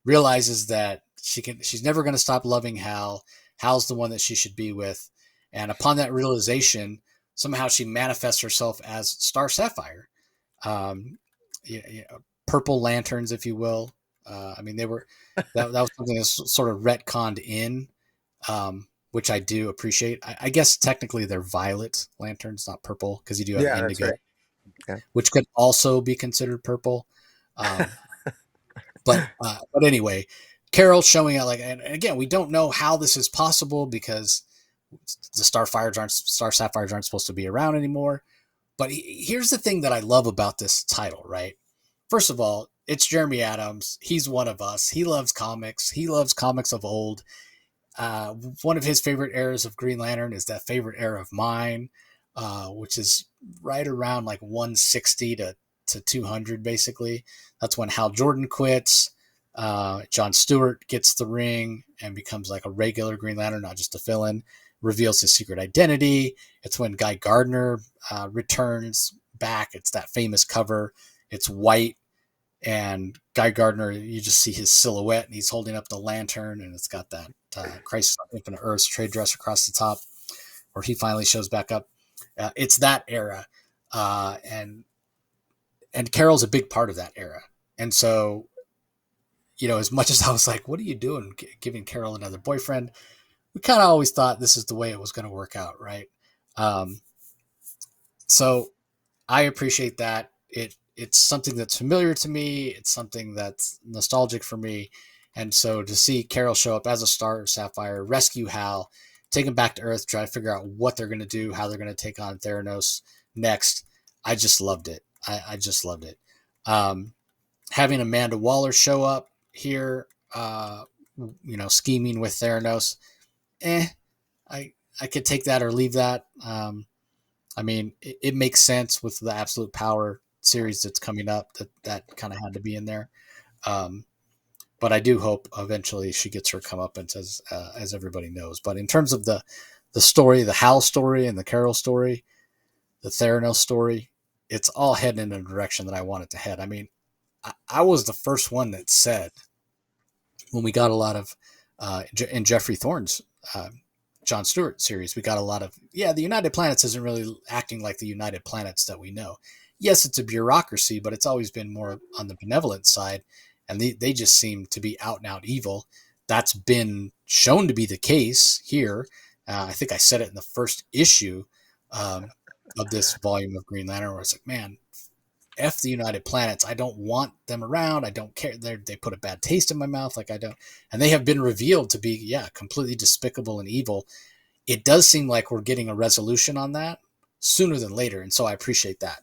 realizes that she's never going to stop loving Hal. Hal's the one that she should be with. And upon that realization, somehow she manifests herself as Star Sapphire. Purple lanterns, if you will. I mean, they were that was something that's sort of retconned in, which I do appreciate. I guess technically they're violet lanterns, not purple, because you do have indigo, right. Yeah. which could also be considered purple. But anyway, Carol showing out, like, and again, we don't know how this is possible because the Star Sapphires aren't supposed to be around anymore. But here's the thing that I love about this title, right? First of all, it's Jeremy Adams. He's one of us. He loves comics. He loves comics of old. One of his favorite eras of Green Lantern is that favorite era of mine, which is right around like 160 to 200, basically. That's when Hal Jordan quits. John Stewart gets the ring and becomes like a regular Green Lantern, not just a villain. Reveals his secret identity. It's when Guy Gardner returns back. It's that famous cover. It's white, and Guy Gardner, you just see his silhouette, and he's holding up the lantern, and it's got that Crisis on Infinite Earths trade dress across the top, where he finally shows back up. It's that era, and Carol's a big part of that era. And so, as much as I was like, what are you doing giving Carol another boyfriend? We kind of always thought this is the way it was going to work out, right? So I appreciate that. It's something that's familiar to me. It's something that's nostalgic for me. And so to see Carol show up as a Star Sapphire, rescue Hal, take him back to Earth, try to figure out what they're going to do, how they're going to take on Theranos next, I just loved it. I just loved it. Having Amanda Waller show up here, scheming with Theranos, I could take that or leave that. I mean, it makes sense with the Absolute Power series that's coming up that kind of had to be in there. But I do hope eventually she gets her comeuppance, as everybody knows. But in terms of the story, the Hal story and the Carol story, the Theranos story, it's all heading in a direction that I want it to head. I mean, I was the first one that said, when we got a lot of in Jeffrey Thorne's John Stewart series, we got a lot of, the United Planets isn't really acting like the United Planets that we know. Yes, it's a bureaucracy, but it's always been more on the benevolent side, and they just seem to be out and out evil. That's been shown to be the case here. I think I said it in the first issue of this volume of Green Lantern, where it's like, man, F the United Planets. I don't want them around. I don't care. They put a bad taste in my mouth. Like, I don't. And they have been revealed to be, completely despicable and evil. It does seem like we're getting a resolution on that sooner than later. And so I appreciate that,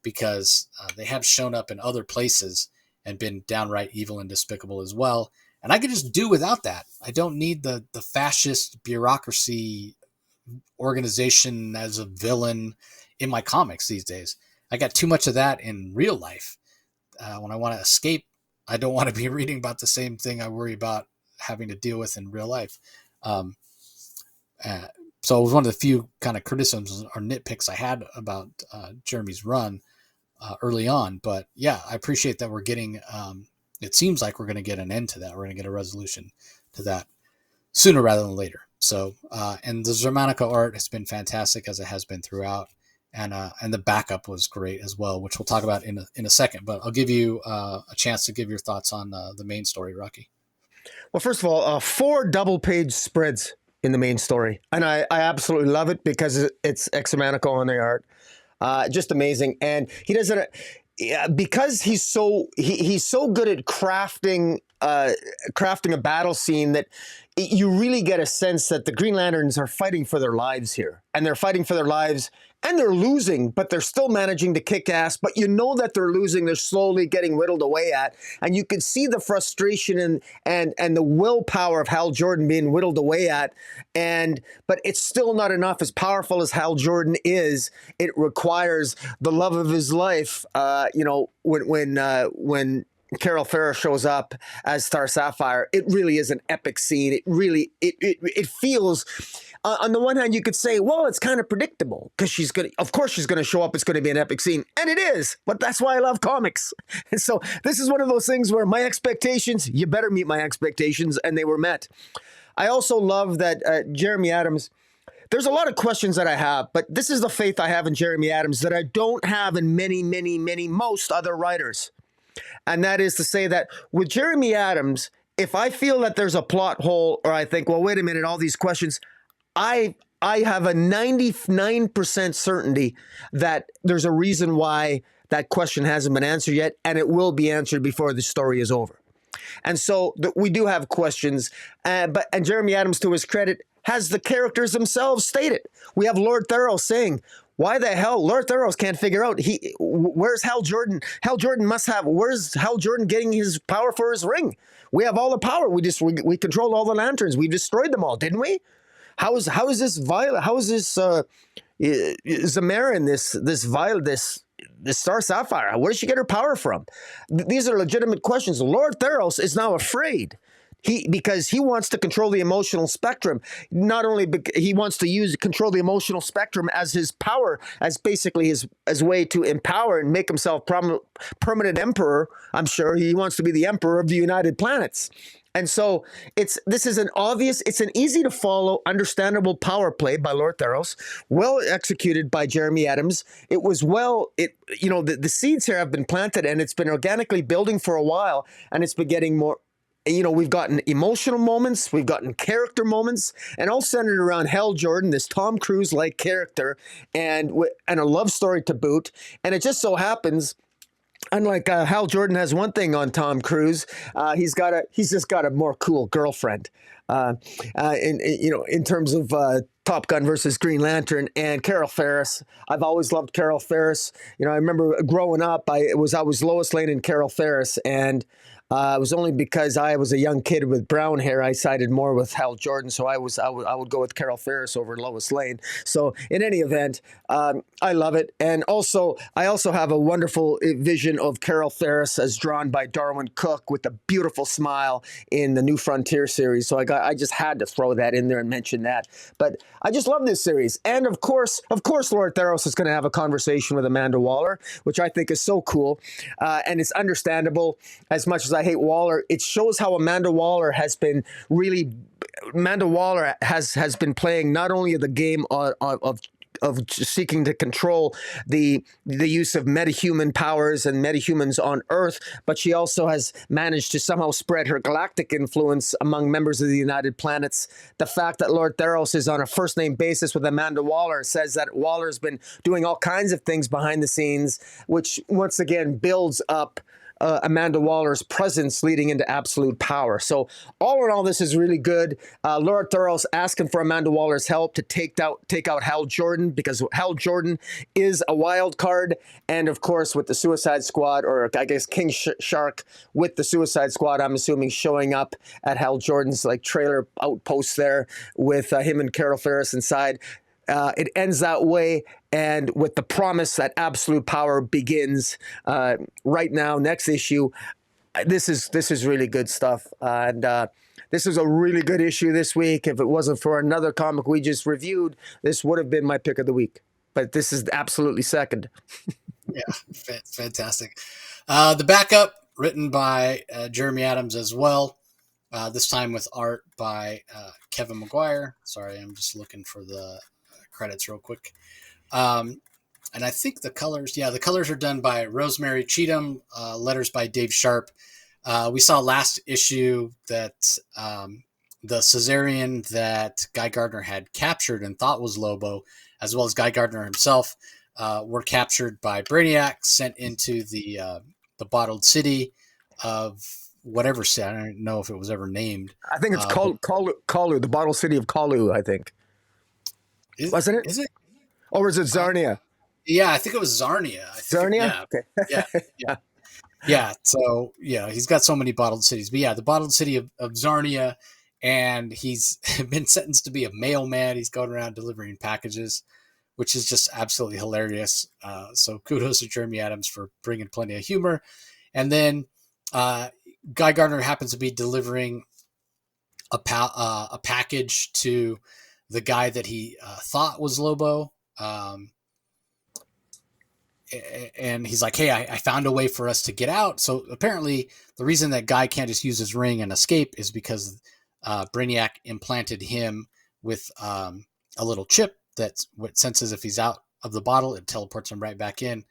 because they have shown up in other places and been downright evil and despicable as well. And I could just do without that. I don't need the fascist bureaucracy organization as a villain in my comics these days. I got too much of that in real life. When I want to escape, I don't want to be reading about the same thing I worry about having to deal with in real life. So it was one of the few kind of criticisms or nitpicks I had about Jeremy's run early on. But I appreciate that we're getting, it seems like we're going to get an end to that. We're going to get a resolution to that sooner rather than later. So, and the Zermanica art has been fantastic, as it has been throughout. And the backup was great as well, which we'll talk about in a second. But I'll give you a chance to give your thoughts on the main story, Rocky. Well, first of all, 4 double-page spreads in the main story, and I absolutely love it because it's Xamanico on the art, just amazing. And he does it because he's so good at crafting a battle scene that you really get a sense that the Green Lanterns are fighting for their lives here, and they're fighting for their lives, and they're losing, but they're still managing to kick ass. But you know that they're losing; they're slowly getting whittled away at, and you can see the frustration and the willpower of Hal Jordan being whittled away at. But it's still not enough. As powerful as Hal Jordan is, it requires the love of his life. When Carol Ferris shows up as Star Sapphire, it really is an epic scene. It really, it feels, on the one hand, you could say, well, it's kind of predictable because of course she's going to show up. It's going to be an epic scene. And it is, but that's why I love comics. And so this is one of those things where my expectations, you better meet my expectations, and they were met. I also love that Jeremy Adams, there's a lot of questions that I have, but this is the faith I have in Jeremy Adams that I don't have in most other writers. And that is to say that with Jeremy Adams, if I feel that there's a plot hole, or I think, well, wait a minute, all these questions, I have a 99% certainty that there's a reason why that question hasn't been answered yet, and it will be answered before the story is over. And so we do have questions, and Jeremy Adams, to his credit, has the characters themselves stated. We have Lord Thurrow saying, why the hell Lord Thurrow can't figure out where's Hal Jordan? Hal Jordan where's Hal Jordan getting his power for his ring? We have all the power. We controlled all the lanterns. We destroyed them all, didn't we? How is this Violet? How is this Zamarin, this Star Sapphire? Where did she get her power from? These are legitimate questions. Lord Thurrow is now afraid. Because he wants to control the emotional spectrum. Not only he wants to control the emotional spectrum as his power, as basically his way to empower and make himself permanent emperor. I'm sure he wants to be the emperor of the United Planets. And so this is it's an easy to follow, understandable power play by Lord Thurrow, well executed by Jeremy Adams. It was the seeds here have been planted, and it's been organically building for a while, and it's been getting more. We've gotten emotional moments, we've gotten character moments, and all centered around Hal Jordan, this Tom Cruise-like character, and a love story to boot. And it just so happens, unlike Hal Jordan has one thing on Tom Cruise, he's just got a more cool girlfriend. In terms of Top Gun versus Green Lantern, and Carol Ferris. I've always loved Carol Ferris. I remember growing up, I was Lois Lane and Carol Ferris, and it was only because I was a young kid with brown hair I sided more with Hal Jordan, so I would go with Carol Ferris over Lois Lane. So in any event, I love it, and I also have a wonderful vision of Carol Ferris as drawn by Darwin Cook with a beautiful smile in the New Frontier series. So I just had to throw that in there and mention that. But I just love this series, and of course, Lord Thurrow is going to have a conversation with Amanda Waller, which I think is so cool, and it's understandable. As much as I hate Waller, it shows how Amanda Waller has been playing not only the game of seeking to control the use of metahuman powers and metahumans on Earth, but she also has managed to somehow spread her galactic influence among members of the United Planets. The fact that Lord Thurrow is on a first-name basis with Amanda Waller says that Waller's been doing all kinds of things behind the scenes, which once again builds up Amanda Waller's presence leading into absolute power. So all in all, this is really good. Lord Thurrow's asking for Amanda Waller's help to take out Hal Jordan, because Hal Jordan is a wild card. And of course, with the Suicide Squad, or I guess King Shark with the Suicide Squad, I'm assuming showing up at Hal Jordan's trailer outpost there with him and Carol Ferris inside. It ends that way, and with the promise that absolute power begins right now, next issue. This is really good stuff, and this is a really good issue this week. If it wasn't for another comic we just reviewed, this would have been my pick of the week. But this is absolutely second. Yeah, fantastic. The backup, written by Jeremy Adams as well. This time with art by Kevin McGuire. Sorry, I'm just looking for the credits real quick. And I think the colors are done by Rosemary Cheatham, letters by Dave Sharp. We saw last issue that the Caesarian that Guy Gardner had captured and thought was Lobo, as well as Guy Gardner himself, were captured by Brainiac, sent into the bottled city of whatever city. I don't know if it was ever named. I think it's But Kalu, the bottle city of Kalu, I think. Wasn't it? is it? Or was it Uh, Zarnia? yeah, I think it was Zarnia. I think, Zarnia? yeah, Okay. yeah, yeah. Yeah, so yeah, he's got so many bottled cities. But yeah, the bottled city of Zarnia, and he's been sentenced to be a mailman. He's going around delivering packages, which is just absolutely hilarious. So kudos to Jeremy Adams for bringing plenty of humor. And then uh, Guy Gardner happens to be delivering a package to the guy that he thought was Lobo. And he's like, hey, I found a way for us to get out. So apparently the reason that Guy can't just use his ring and escape is because Brainiac implanted him with a little chip that senses if he's out of the bottle, it teleports him right back in.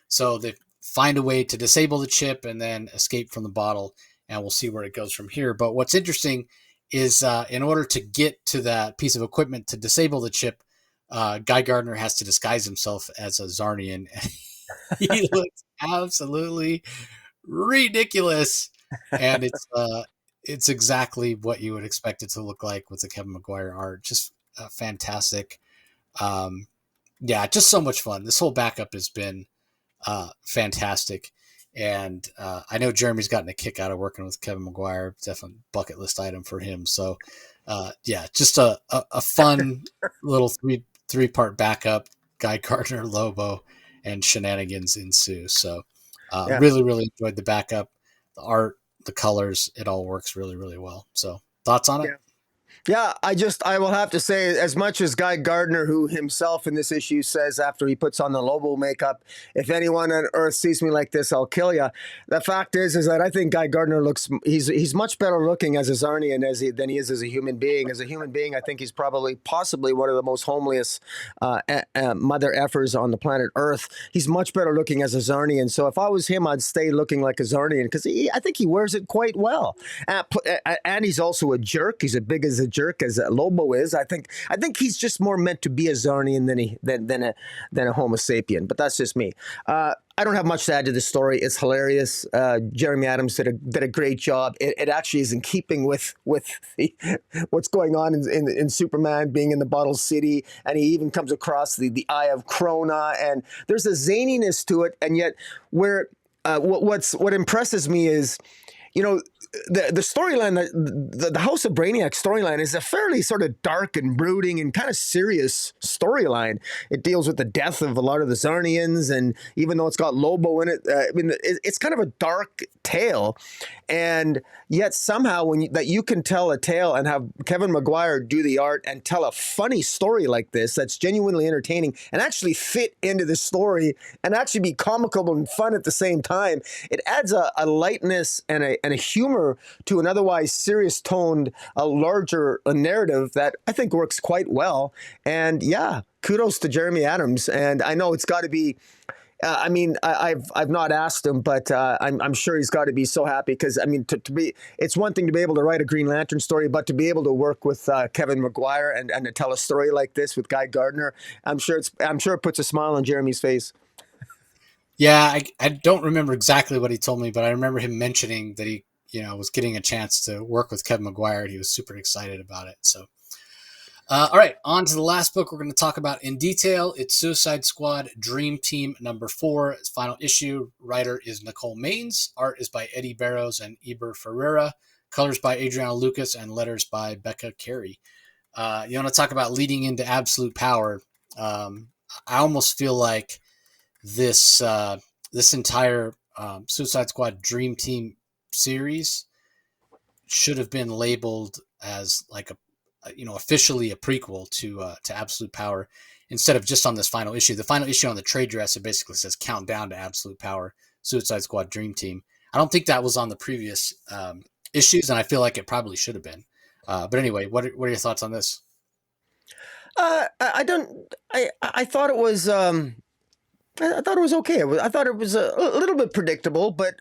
So they find a way to disable the chip and then escape from the bottle, and we'll see where it goes from here. But what's interesting is in order to get to that piece of equipment to disable the chip, Guy Gardner has to disguise himself as a Zarnian. He looks absolutely ridiculous, and it's exactly what you would expect it to look like with the Kevin Maguire art. Just fantastic. Yeah, just so much fun. This whole backup has been fantastic, and I know Jeremy's gotten a kick out of working with Kevin Maguire. Definitely bucket list item for him. So yeah, just a fun little three-part backup. Guy Gardner, Lobo, and shenanigans ensue. So Yeah. really, really enjoyed the backup, the art, the colors. It all works really, really well. So thoughts on it? Yeah. Yeah, I will have to say, as much as Guy Gardner, who himself in this issue says after he puts on the Lobo makeup, if anyone on Earth sees me like this, I'll kill you. The fact is that I think Guy Gardner he's much better looking as a Zarnian than he is as a human being. As a human being, I think he's possibly one of the most homeliest mother effers on the planet Earth. He's much better looking as a Zarnian. So if I was him, I'd stay looking like a Zarnian because I think he wears it quite well. And he's also a jerk. He's as big as a jerk as Lobo is. I think he's just more meant to be a Zarnian than a Homo sapien. But that's just me. I don't have much to add to this story. It's hilarious. Jeremy Adams did a great job. It actually is in keeping with what's going on in Superman being in the Bottle City, and he even comes across the Eye of Krona, and there's a zaniness to it, and yet what impresses me is, the storyline, the House of Brainiac storyline is a fairly sort of dark and brooding and kind of serious storyline. It deals with the death of a lot of the Zarnians, and even though it's got Lobo in it, it's kind of a dark tale. And yet somehow that you can tell a tale and have Kevin Maguire do the art and tell a funny story like this that's genuinely entertaining and actually fit into the story and actually be comical and fun at the same time, it adds a lightness and a humor to an otherwise serious toned, a larger narrative that I think works quite well. And yeah, kudos to Jeremy Adams. And I know it's got to be. I've not asked him, but I'm sure he's got to be so happy because it's one thing to be able to write a Green Lantern story, but to be able to work with Kevin Maguire and to tell a story like this with Guy Gardner, I'm sure it puts a smile on Jeremy's face. Yeah, I don't remember exactly what he told me, but I remember him mentioning that he was getting a chance to work with Kevin Maguire. He was super excited about it. So, all right, on to the last book we're going to talk about in detail. It's Suicide Squad Dream Team #4. Its final issue. Writer is Nicole Maines. Art is by Eddie Barrows and Eber Ferreira. Colors by Adriana Lucas and letters by Becca Carey. You want to talk about leading into absolute power? I almost feel like this entire Suicide Squad Dream Team series should have been labeled as like officially a prequel to Absolute Power instead of just on this final issue. The final issue on the trade dress, it basically says Countdown to Absolute Power, Suicide Squad Dream Team. I don't think that was on the previous issues, and I feel like it probably should have been. But anyway, what are your thoughts on this? I thought it was I thought it was okay. I thought it was a little bit predictable, but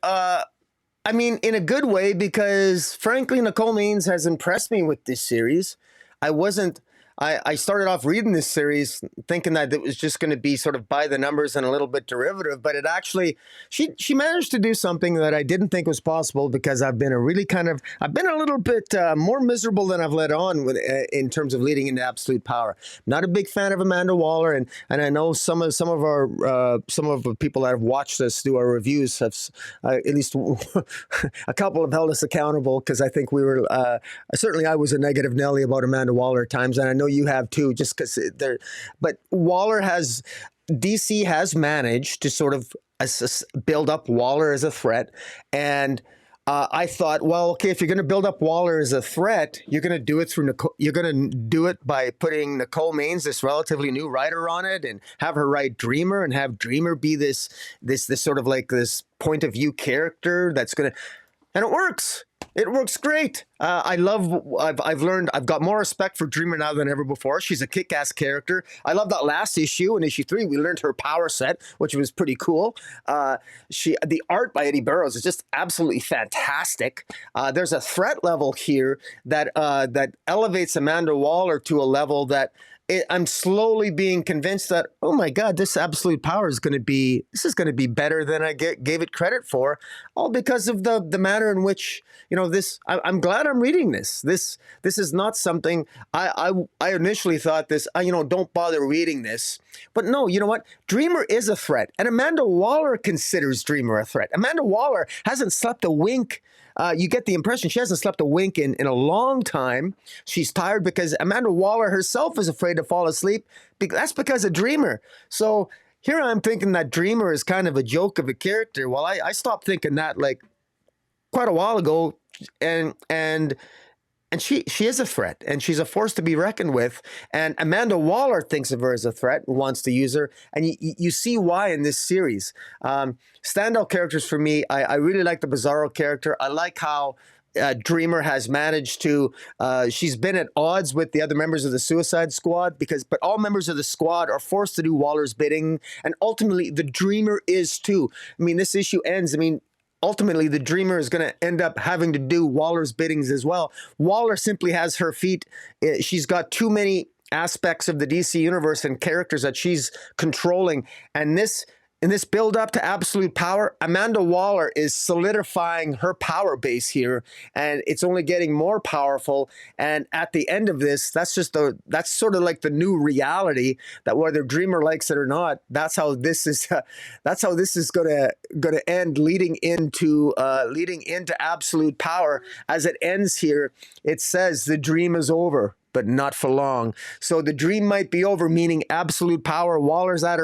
in a good way, because frankly, Nicole Maines has impressed me with this series. I wasn't I started off reading this series thinking that it was just going to be sort of by the numbers and a little bit derivative, but it actually, she managed to do something that I didn't think was possible, because I've been a little bit more miserable than I've let on with, in terms of leading into absolute power. Not a big fan of Amanda Waller, and I know some of the people that have watched us do our reviews have at least a couple have held us accountable, because I think we were certainly I was a negative Nelly about Amanda Waller at times, and I know you have too, just because they're. But DC has managed to sort of build up Waller as a threat, and I thought, well, okay, if you're going to build up Waller as a threat, you're going to do it through Nicole. You're going to do it by putting Nicole Maines, this relatively new writer, on it, and have her write Dreamer, and have Dreamer be this sort of like this point of view character that's going to, and it works. It works great. I've learned, I've got more respect for Dreamer now than ever before. She's a kick-ass character. I love that last issue. In issue 3, we learned her power set, which was pretty cool. The art by Eddie Burrows is just absolutely fantastic. There's a threat level here that elevates Amanda Waller to a level that I'm slowly being convinced that, oh my God, this absolute power is going to be better than I gave it credit for, all because of the manner in which, this. I'm glad I'm reading this. This is not something I initially thought this. Don't bother reading this, but no, you know what? Dreamer is a threat, and Amanda Waller considers Dreamer a threat. Amanda Waller hasn't slept a wink. You get the impression she hasn't slept a wink in a long time. She's tired because Amanda Waller herself is afraid to fall asleep. That's because of Dreamer. So here I'm thinking that Dreamer is kind of a joke of a character. Well, I stopped thinking that like quite a while ago, and she is a threat, and she's a force to be reckoned with. And Amanda Waller thinks of her as a threat and wants to use her. And you see why in this series. Standout characters for me, I really like the Bizarro character. I like how Dreamer has managed to, she's been at odds with the other members of the Suicide Squad, but all members of the squad are forced to do Waller's bidding. And ultimately, the Dreamer is too. I mean, this issue ends. Ultimately, the Dreamer is going to end up having to do Waller's biddings as well. Waller simply has her feet. She's got too many aspects of the DC universe and characters that she's controlling. And in this build up to absolute power, Amanda Waller is solidifying her power base here, and it's only getting more powerful. And at the end of this, that's sort of like the new reality, that whether Dreamer likes it or not, that's how this is gonna end, leading into absolute power. As it ends here, it says the dream is over, but not for long. So the dream might be over, meaning absolute power. Waller's at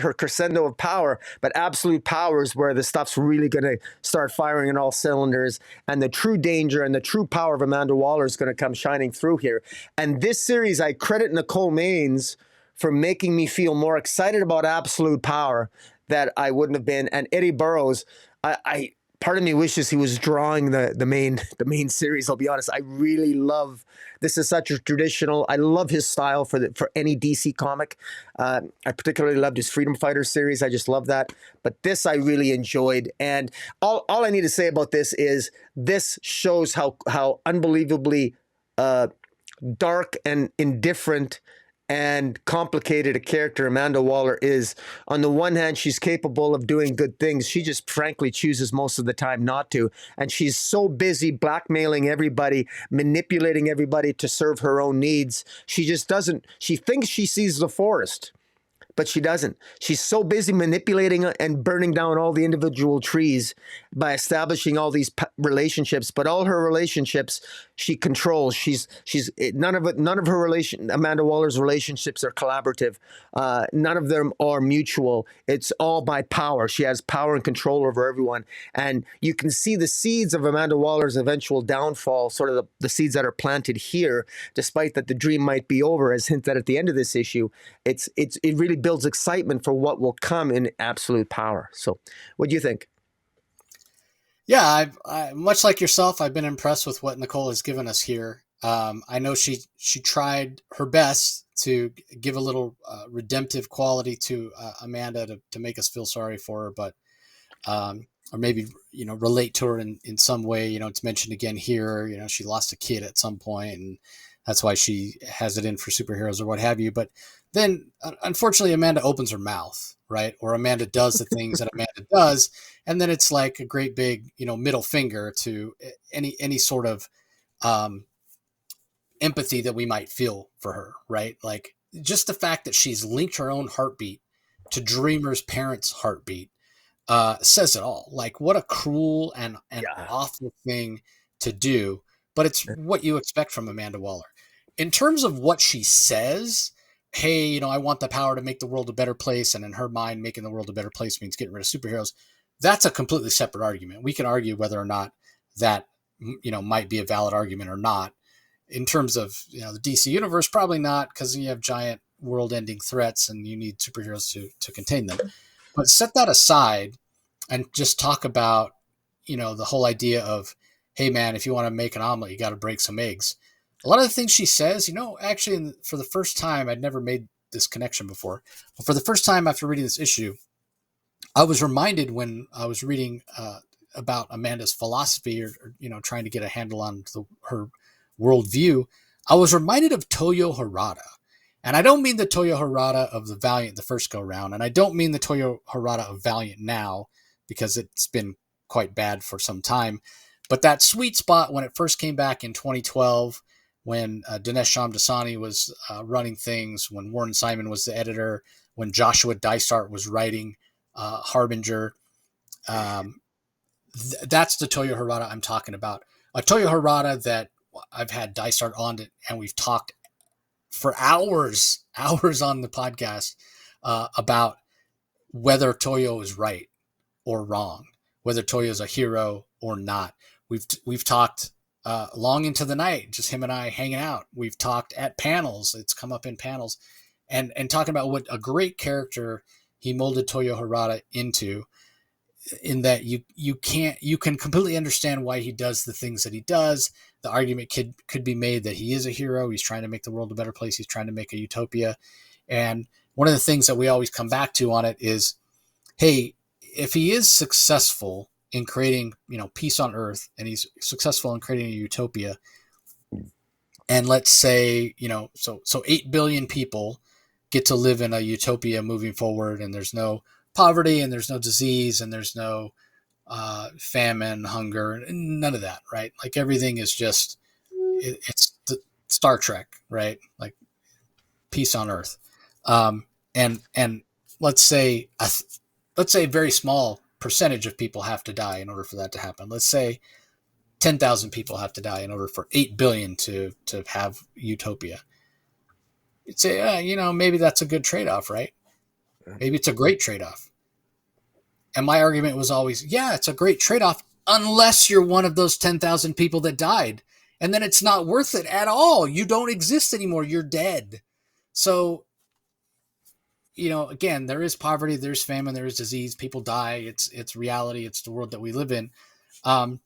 her crescendo of power, but absolute power is where the stuff's really going to start firing in all cylinders, and the true danger and the true power of Amanda Waller is going to come shining through here. And this series, I credit Nicole Maines for making me feel more excited about absolute power that I wouldn't have been. And Eddie Burrows, part of me wishes he was drawing the main series. I'll be honest. I really love, this is such a traditional, I love his style for any DC comic. I particularly loved his Freedom Fighter series. I just love that. But this I really enjoyed. And all I need to say about this is this shows how unbelievably dark and indifferent and complicated a character Amanda Waller is. On the one hand, she's capable of doing good things. She just frankly chooses most of the time not to. And she's so busy blackmailing everybody, manipulating everybody to serve her own needs. She just doesn't. She thinks she sees the forest, but she doesn't. She's so busy manipulating and burning down all the individual trees by establishing all these relationships. But all her relationships she controls. None of her Amanda Waller's relationships are collaborative. None of them are mutual. It's all by power. She has power and control over everyone. And you can see the seeds of Amanda Waller's eventual downfall, sort of the seeds that are planted here, despite that the dream might be over, as hinted at the end of this issue. It really builds excitement for what will come in absolute power. So what do you think? Yeah, I much like yourself, I've been impressed with what Nicole has given us here. I know she tried her best to give a little redemptive quality to Amanda to make us feel sorry for her, but or maybe relate to her in some way. It's mentioned again here. She lost a kid at some point, and That's why she has it in for superheroes or what have you. But then, unfortunately, Amanda opens her mouth, right? Or Amanda does the things that Amanda does, and then it's like a great big, middle finger to any sort of um, empathy that we might feel for her, right? Like just the fact that she's linked her own heartbeat to Dreamer's parents' heartbeat says it all. Like what a cruel and Yeah. awful thing to do, but it's what you expect from Amanda Waller. In terms of what she says, hey, I want the power to make the world a better place, and in her mind, making the world a better place means getting rid of superheroes. That's a completely separate argument. We can argue whether or not that might be a valid argument or not. In terms of the DC universe, probably not, because you have giant world-ending threats and you need superheroes to contain them. But set that aside and just talk about the whole idea of, hey man, if you want to make an omelet, you got to break some eggs. A lot of the things she says, actually, for the first time, I'd never made this connection before. But for the first time after reading this issue, I was reminded when I was reading about Amanda's philosophy, or trying to get a handle on her worldview. I was reminded of Toyo Harada. And I don't mean the Toyo Harada of the Valiant the first go round, and I don't mean the Toyo Harada of Valiant now, because it's been quite bad for some time. But that sweet spot when it first came back in 2012, when Dinesh Shamdasani was running things, when Warren Simon was the editor, when Joshua Dysart was writing Harbinger. That's the Toyo Harada I'm talking about. A Toyo Harada that I've had Dysart on it, and we've talked for hours on the podcast about whether Toyo is right or wrong, whether Toyo is a hero or not. We've talked long into the night, just him and I hanging out. We've talked at panels. It's come up in panels, and talking about what a great character he molded Toyo Harada into. In that you can completely understand why he does the things that he does. The argument could be made that he is a hero. He's trying to make the world a better place. He's trying to make a utopia. And one of the things that we always come back to on it is, hey, if he is successful in creating, peace on Earth, and he's successful in creating a utopia, and let's say, so 8 billion people get to live in a utopia moving forward, and there's no poverty, and there's no disease, and there's no famine, hunger, none of that, right? Like everything is just, it's the Star Trek, right? Like peace on Earth. And let's say a very small percentage of people have to die in order for that to happen. Let's say 10,000 people have to die in order for 8 billion to have utopia. You'd say, maybe that's a good trade-off, right? Maybe it's a great trade-off. And my argument was always, yeah, it's a great trade-off unless you're one of those 10,000 people that died. And then it's not worth it at all. You don't exist anymore. You're dead. So, again, there is poverty, there's famine, there is disease. People die. It's reality. It's the world that we live in. And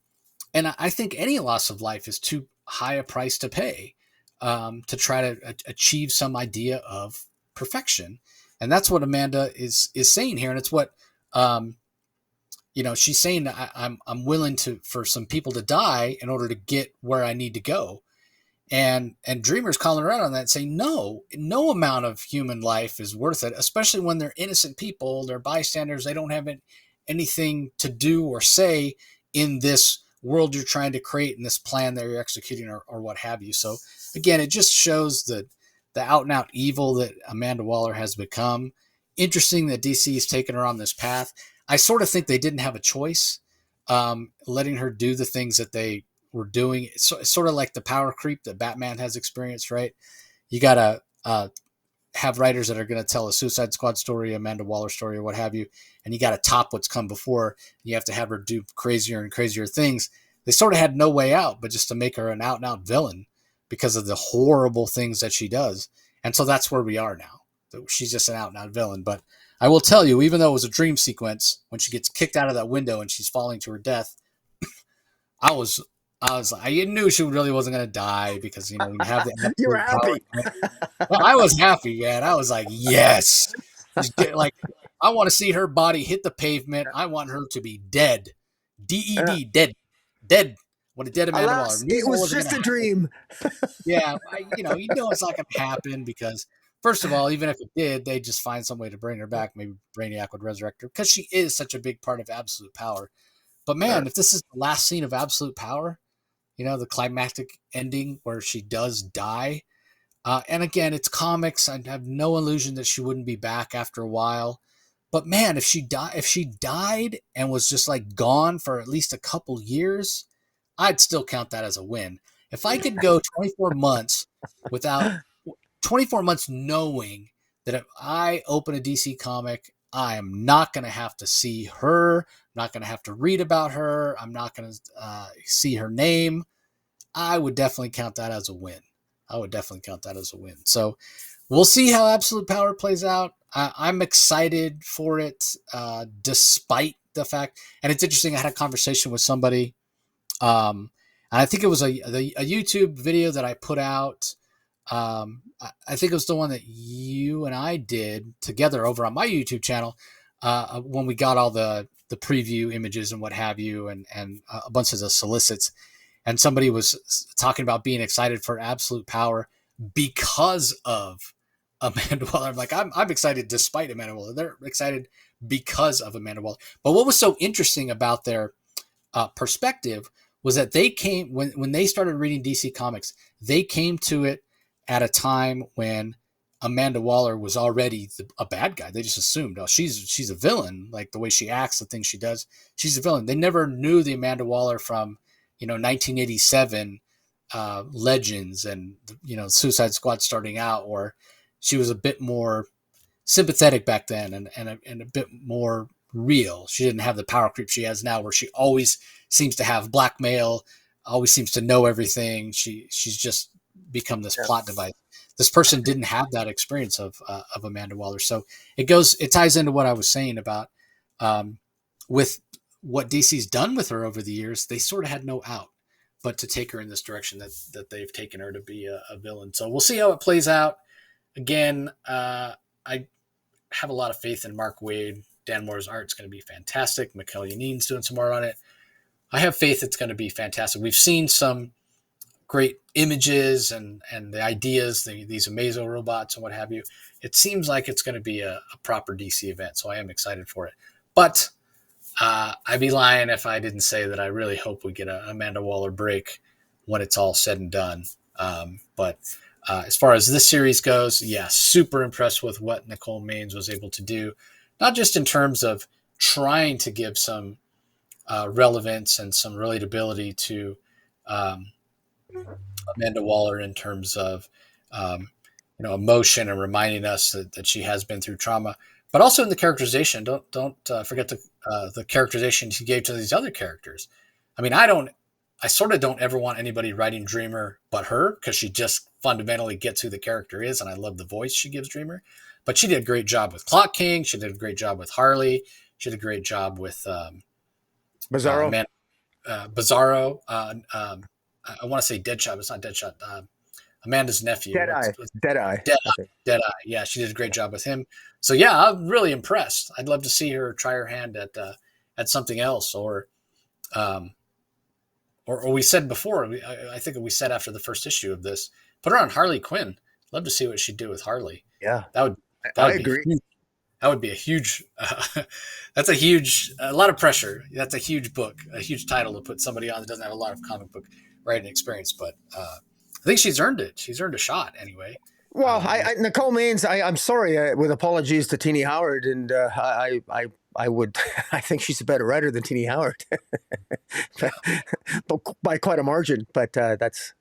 I think any loss of life is too high a price to pay to try to achieve some idea of perfection. And that's what Amanda is saying here. And it's what, she's saying, I'm willing for some people to die in order to get where I need to go. And Dreamer's calling around on that, saying, no amount of human life is worth it, especially when they're innocent people, they're bystanders, they don't have anything to do or say in this world you're trying to create, in this plan that you're executing, or what have you. So again, it just shows the out and out evil that Amanda Waller has become. Interesting that DC has taken her on this path. I sort of think they didn't have a choice, letting her do the things that they were doing. It's sort of like the power creep that Batman has experienced, right? You got to have writers that are going to tell a Suicide Squad story, Amanda Waller story, or what have you, and you got to top what's come before. You have to have her do crazier and crazier things. They sort of had no way out but just to make her an out-and-out villain because of the horrible things that she does. And so that's where we are now. She's just an out-and-out villain. But I will tell you, even though it was a dream sequence, when she gets kicked out of that window and she's falling to her death, I knew she really wasn't going to die, because, you have the You were happy. Well, I was happy, man. I was like, yes. Like, I want to see her body hit the pavement. I want her to be dead. DED, dead. When a dead Amanda Waller, Alas, it was wasn't just going a to happen. dream. Yeah, it's not going to happen because, first of all, even if it did, they'd just find some way to bring her back. Maybe Brainiac would resurrect her because she is such a big part of Absolute Power. But man, if this is the last scene of Absolute Power, the climactic ending where she does die, and again, it's comics. I have no illusion that she wouldn't be back after a while. But man, if she died and was just like gone for at least a couple years, I'd still count that as a win. If I could go 24 months without 24 months knowing that if I open a DC comic, I am not going to have to see her, I'm not going to have to read about her, I'm not going to see her name, I would definitely count that as a win. So we'll see how Absolute Power plays out. I'm excited for it, despite the fact, and it's interesting, I had a conversation with somebody, and I think it was a YouTube video that I put out. I think it was the one that you and I did together over on my YouTube channel, when we got all the preview images and what have you, and a bunch of the solicits. And somebody was talking about being excited for Absolute Power because of Amanda Waller. I'm like, I'm excited despite Amanda Waller. They're excited because of Amanda Waller. But what was so interesting about their perspective was that they came, when they started reading DC Comics, they came to it at a time when Amanda Waller was already a bad guy. They just assumed, oh, she's a villain, like the way she acts, the things she does, she's a villain. They never knew the Amanda Waller from 1987 Legends and Suicide Squad starting out, or she was a bit more sympathetic back then and a bit more real. She didn't have the power creep she has now, where she always seems to have blackmail, always seems to know everything. She's just become this plot device. This person didn't have that experience of Amanda Waller. So it ties into what I was saying about with what DC's done with her over the years. They sort of had no out but to take her in this direction that they've taken her to be a villain. So we'll see how it plays out. Again, I have a lot of faith in Mark Waid. Dan Moore's art's going to be fantastic. Mikel Yannin's doing some art on it. I have faith it's going to be fantastic. We've seen some great images and the ideas, these Amazo robots and what have you. It seems like it's going to be a proper DC event, so I am excited for it. But I'd be lying if I didn't say that I really hope we get a Amanda Waller break when it's all said and done. But as far as this series goes, yeah, super impressed with what Nicole Maines was able to do, not just in terms of trying to give some relevance and some relatability to Amanda Waller in terms of emotion and reminding us that she has been through trauma, but also in the characterization. Don't forget the characterization she gave to these other characters. I mean, I sort of don't ever want anybody writing Dreamer but her, because she just fundamentally gets who the character is, and I love the voice she gives Dreamer. But she did a great job with Clock King. She did a great job with Harley. She did a great job with Bizarro. Bizarro. I want to say Deadshot. It's not Deadshot. Amanda's nephew. Deadeye. Deadeye. Yeah, she did a great job with him. So yeah, I'm really impressed. I'd love to see her try her hand at something else, or we said before. I think we said after the first issue of this, put her on Harley Quinn. Love to see what she'd do with Harley. Yeah, I agree. That would be a huge. That's a lot of pressure. That's a huge book, a huge title to put somebody on that doesn't have a lot of comic book writing experience. But I think she's earned it. She's earned a shot anyway. Well, Nicole Maines, I'm sorry, with apologies to Teenie Howard, and I would, I think she's a better writer than Teenie Howard, but by quite a margin. But that's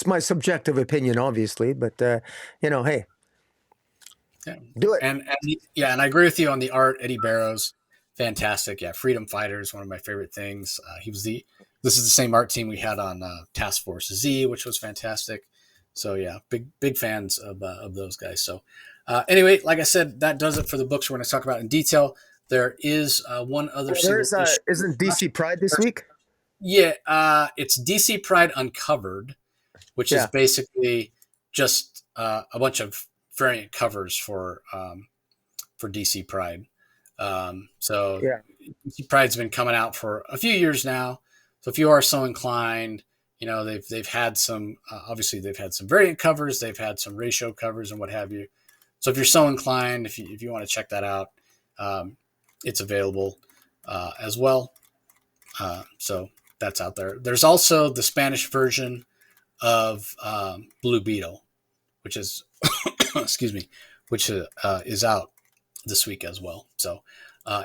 my subjective opinion, obviously. But hey, yeah. Do it. And I agree with you on the art. Eddie Barrows, fantastic. Yeah, Freedom Fighter is one of my favorite things. This is the same art team we had on Task Force Z, which was fantastic. So yeah, big fans of those guys. So anyway, like I said, that does it for the books we're going to talk about in detail. There is one other. Isn't DC Pride this week? Yeah, it's DC Pride Uncovered, which is basically just a bunch of variant covers for DC Pride. DC Pride's been coming out for a few years now. So if you are so inclined, they've had some obviously they've had some variant covers, they've had some ratio covers and what have you. So if you're so inclined, if you want to check that out, it's available as well. So that's out there. There's also the Spanish version of Blue Beetle, which is excuse me, which is out this week as well. So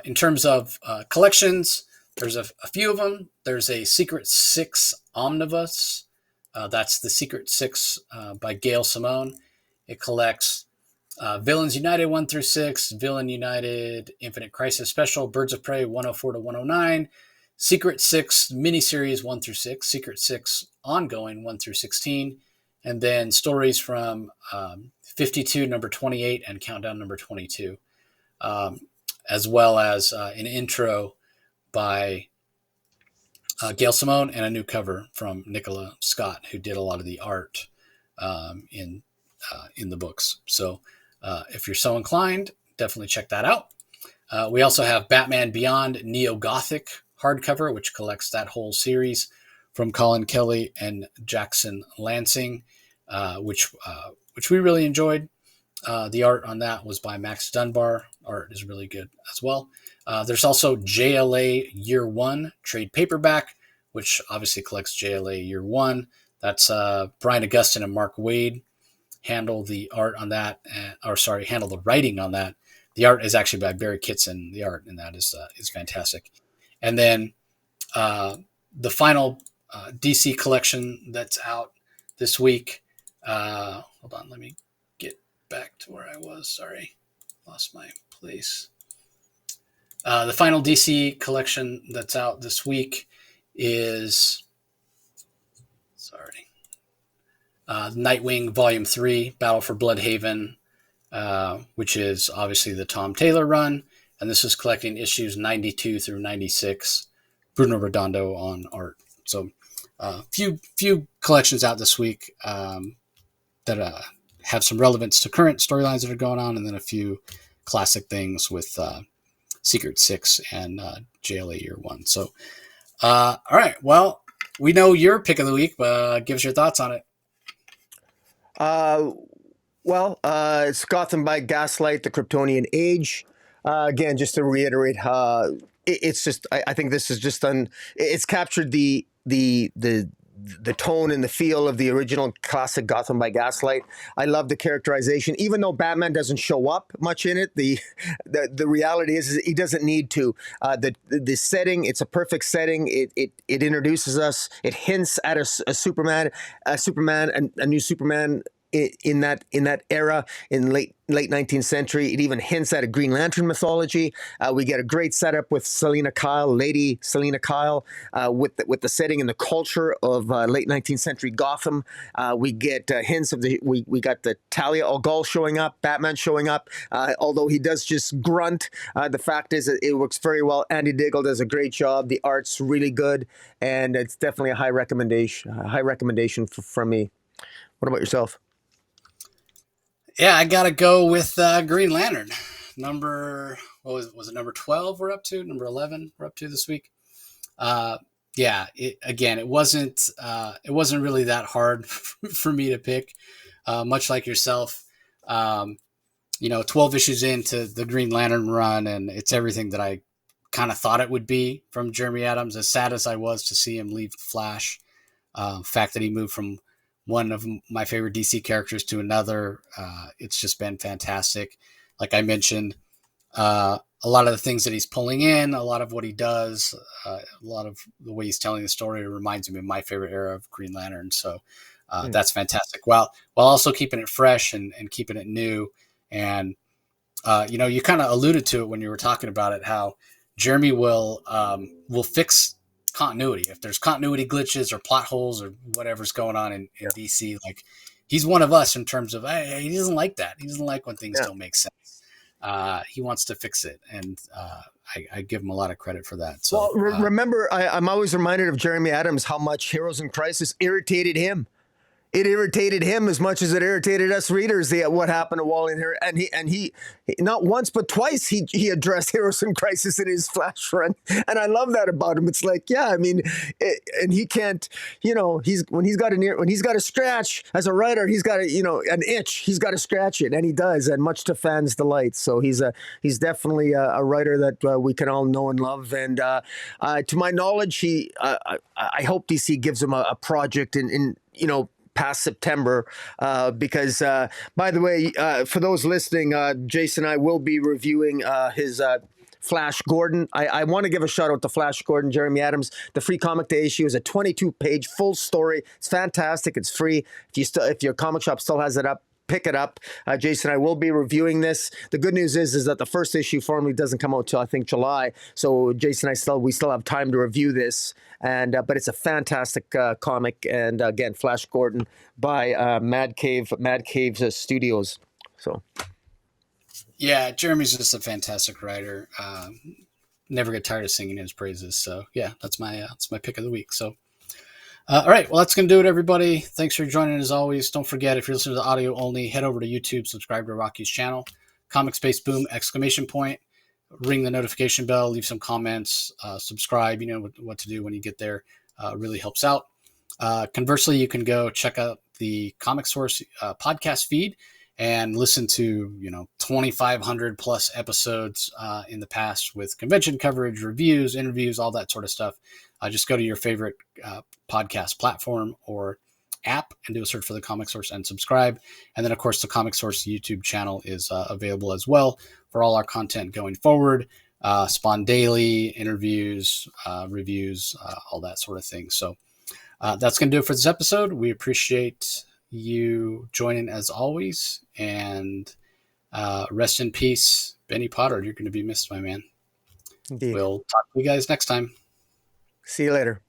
in terms of collections, there's a few of them. There's a Secret Six omnibus. That's the Secret Six by Gail Simone. It collects Villains United 1 through 6, Villain United Infinite Crisis Special, Birds of Prey 104 to 109, Secret Six miniseries 1 through 6, Secret Six ongoing 1 through 16, and then stories from 52 number 28 and Countdown number 22, as well as an intro by Gail Simone and a new cover from Nicola Scott, who did a lot of the art in the books. So if you're so inclined, definitely check that out. We also have Batman Beyond Neo-Gothic hardcover, which collects that whole series from Colin Kelly and Jackson Lansing, which we really enjoyed. The art on that was by Max Dunbar. Art is really good as well. There's also JLA Year One trade paperback, which obviously collects JLA Year One. That's Brian Augustin and Mark Waid handle the art on that, handle the writing on that. The art is actually by Barry Kitson. The art in that is fantastic. And then the final DC collection that's out this week. Hold on, let me get back to where I was. Sorry, lost my place. The final DC collection that's out this week is Nightwing Volume 3, Battle for Bloodhaven, which is obviously the Tom Taylor run. And this is collecting issues 92 through 96. Bruno Redondo on art. So few collections out this week that have some relevance to current storylines that are going on, and then a few classic things with Secret Six and JLA Year One. So, all right. Well, we know your pick of the week. Give us your thoughts on it. It's Gotham by Gaslight, the Kryptonian Age. Again, just to reiterate, it's just I think this is just it's captured the tone and the feel of the original classic Gotham by Gaslight. I love the characterization, even though Batman doesn't show up much in it. The reality is he doesn't need to. The setting, it's a perfect setting. It introduces us. It hints at a Superman, a new Superman in that era in late 19th century. It even hints at a Green Lantern mythology. We get a great setup with Lady Selina Kyle, with the setting and the culture of late 19th century Gotham. We get hints of we got the Talia al Ghul showing up, Batman showing up, although he does just grunt. The fact is that it works very well. Andy Diggle does a great job. The art's really good, and it's definitely a high recommendation from me. What about yourself? Yeah, I gotta go with Green Lantern. Number 12 we're up to? Number 11 we're up to this week. It wasn't really that hard for me to pick. Much like yourself, 12 issues into the Green Lantern run, and it's everything that I kind of thought it would be from Jeremy Adams. As sad as I was to see him leave the Flash, fact that he moved from one of my favorite DC characters to another, it's just been fantastic. Like I mentioned, a lot of the things that he's pulling in, a lot of what he does, a lot of the way he's telling the story reminds me of my favorite era of Green Lantern. So that's fantastic. While also keeping it fresh and keeping it new. And, you kind of alluded to it when you were talking about it, how Jeremy will fix continuity. If there's continuity glitches or plot holes or whatever's going on in DC, like he's one of us in terms of he doesn't like that. He doesn't like when things don't make sense. He wants to fix it, and I give him a lot of credit for that. So, remember, I'm always reminded of Jeremy Adams how much Heroes in Crisis irritated him. it irritated him as much as it irritated us readers. What happened to Wally here, and he not once but twice he addressed Heroes in Crisis in his Flash run, and I love that about him. It's like, yeah, I mean, and he can't, when he's got a scratch as a writer, he's got an itch, he's got to scratch it, and he does, and much to fans' delight. So he's definitely a writer that we can all know and love, and to my knowledge, I hope DC gives him a project in past September, because by the way, for those listening, Jason and I will be reviewing his Flash Gordon. I want to give a shout out to Flash Gordon, Jeremy Adams. The Free Comic Day issue is a 22-page full story. It's fantastic. It's free. If your comic shop still has it up, pick it up. Jason and I will be reviewing this. The good news is that the first issue formally doesn't come out till I think July. So Jason and I still have time to review this. And but it's a fantastic comic. And again, Flash Gordon by Mad Cave's Studios. So yeah, Jeremy's just a fantastic writer. Never get tired of singing his praises. So yeah, that's my pick of the week. So. All right, well, that's going to do it, everybody. Thanks for joining, as always. Don't forget, if you're listening to the audio only, head over to YouTube, subscribe to Rocky's channel, Comic Space Boom, ! Ring the notification bell, leave some comments, subscribe. You know what to do when you get there. Really helps out. Conversely, you can go check out the Comic Source podcast feed and listen to 2,500 plus episodes in the past with convention coverage, reviews, interviews, all that sort of stuff. Just go to your favorite podcast platform or app and do a search for the Comic Source and subscribe. And then, of course, the Comic Source YouTube channel is available as well for all our content going forward. Spawn Daily, interviews, reviews, all that sort of thing. So that's going to do it for this episode. We appreciate you joining as always. And rest in peace, Benny Potter. You're going to be missed, my man. Indeed. We'll talk to you guys next time. See you later.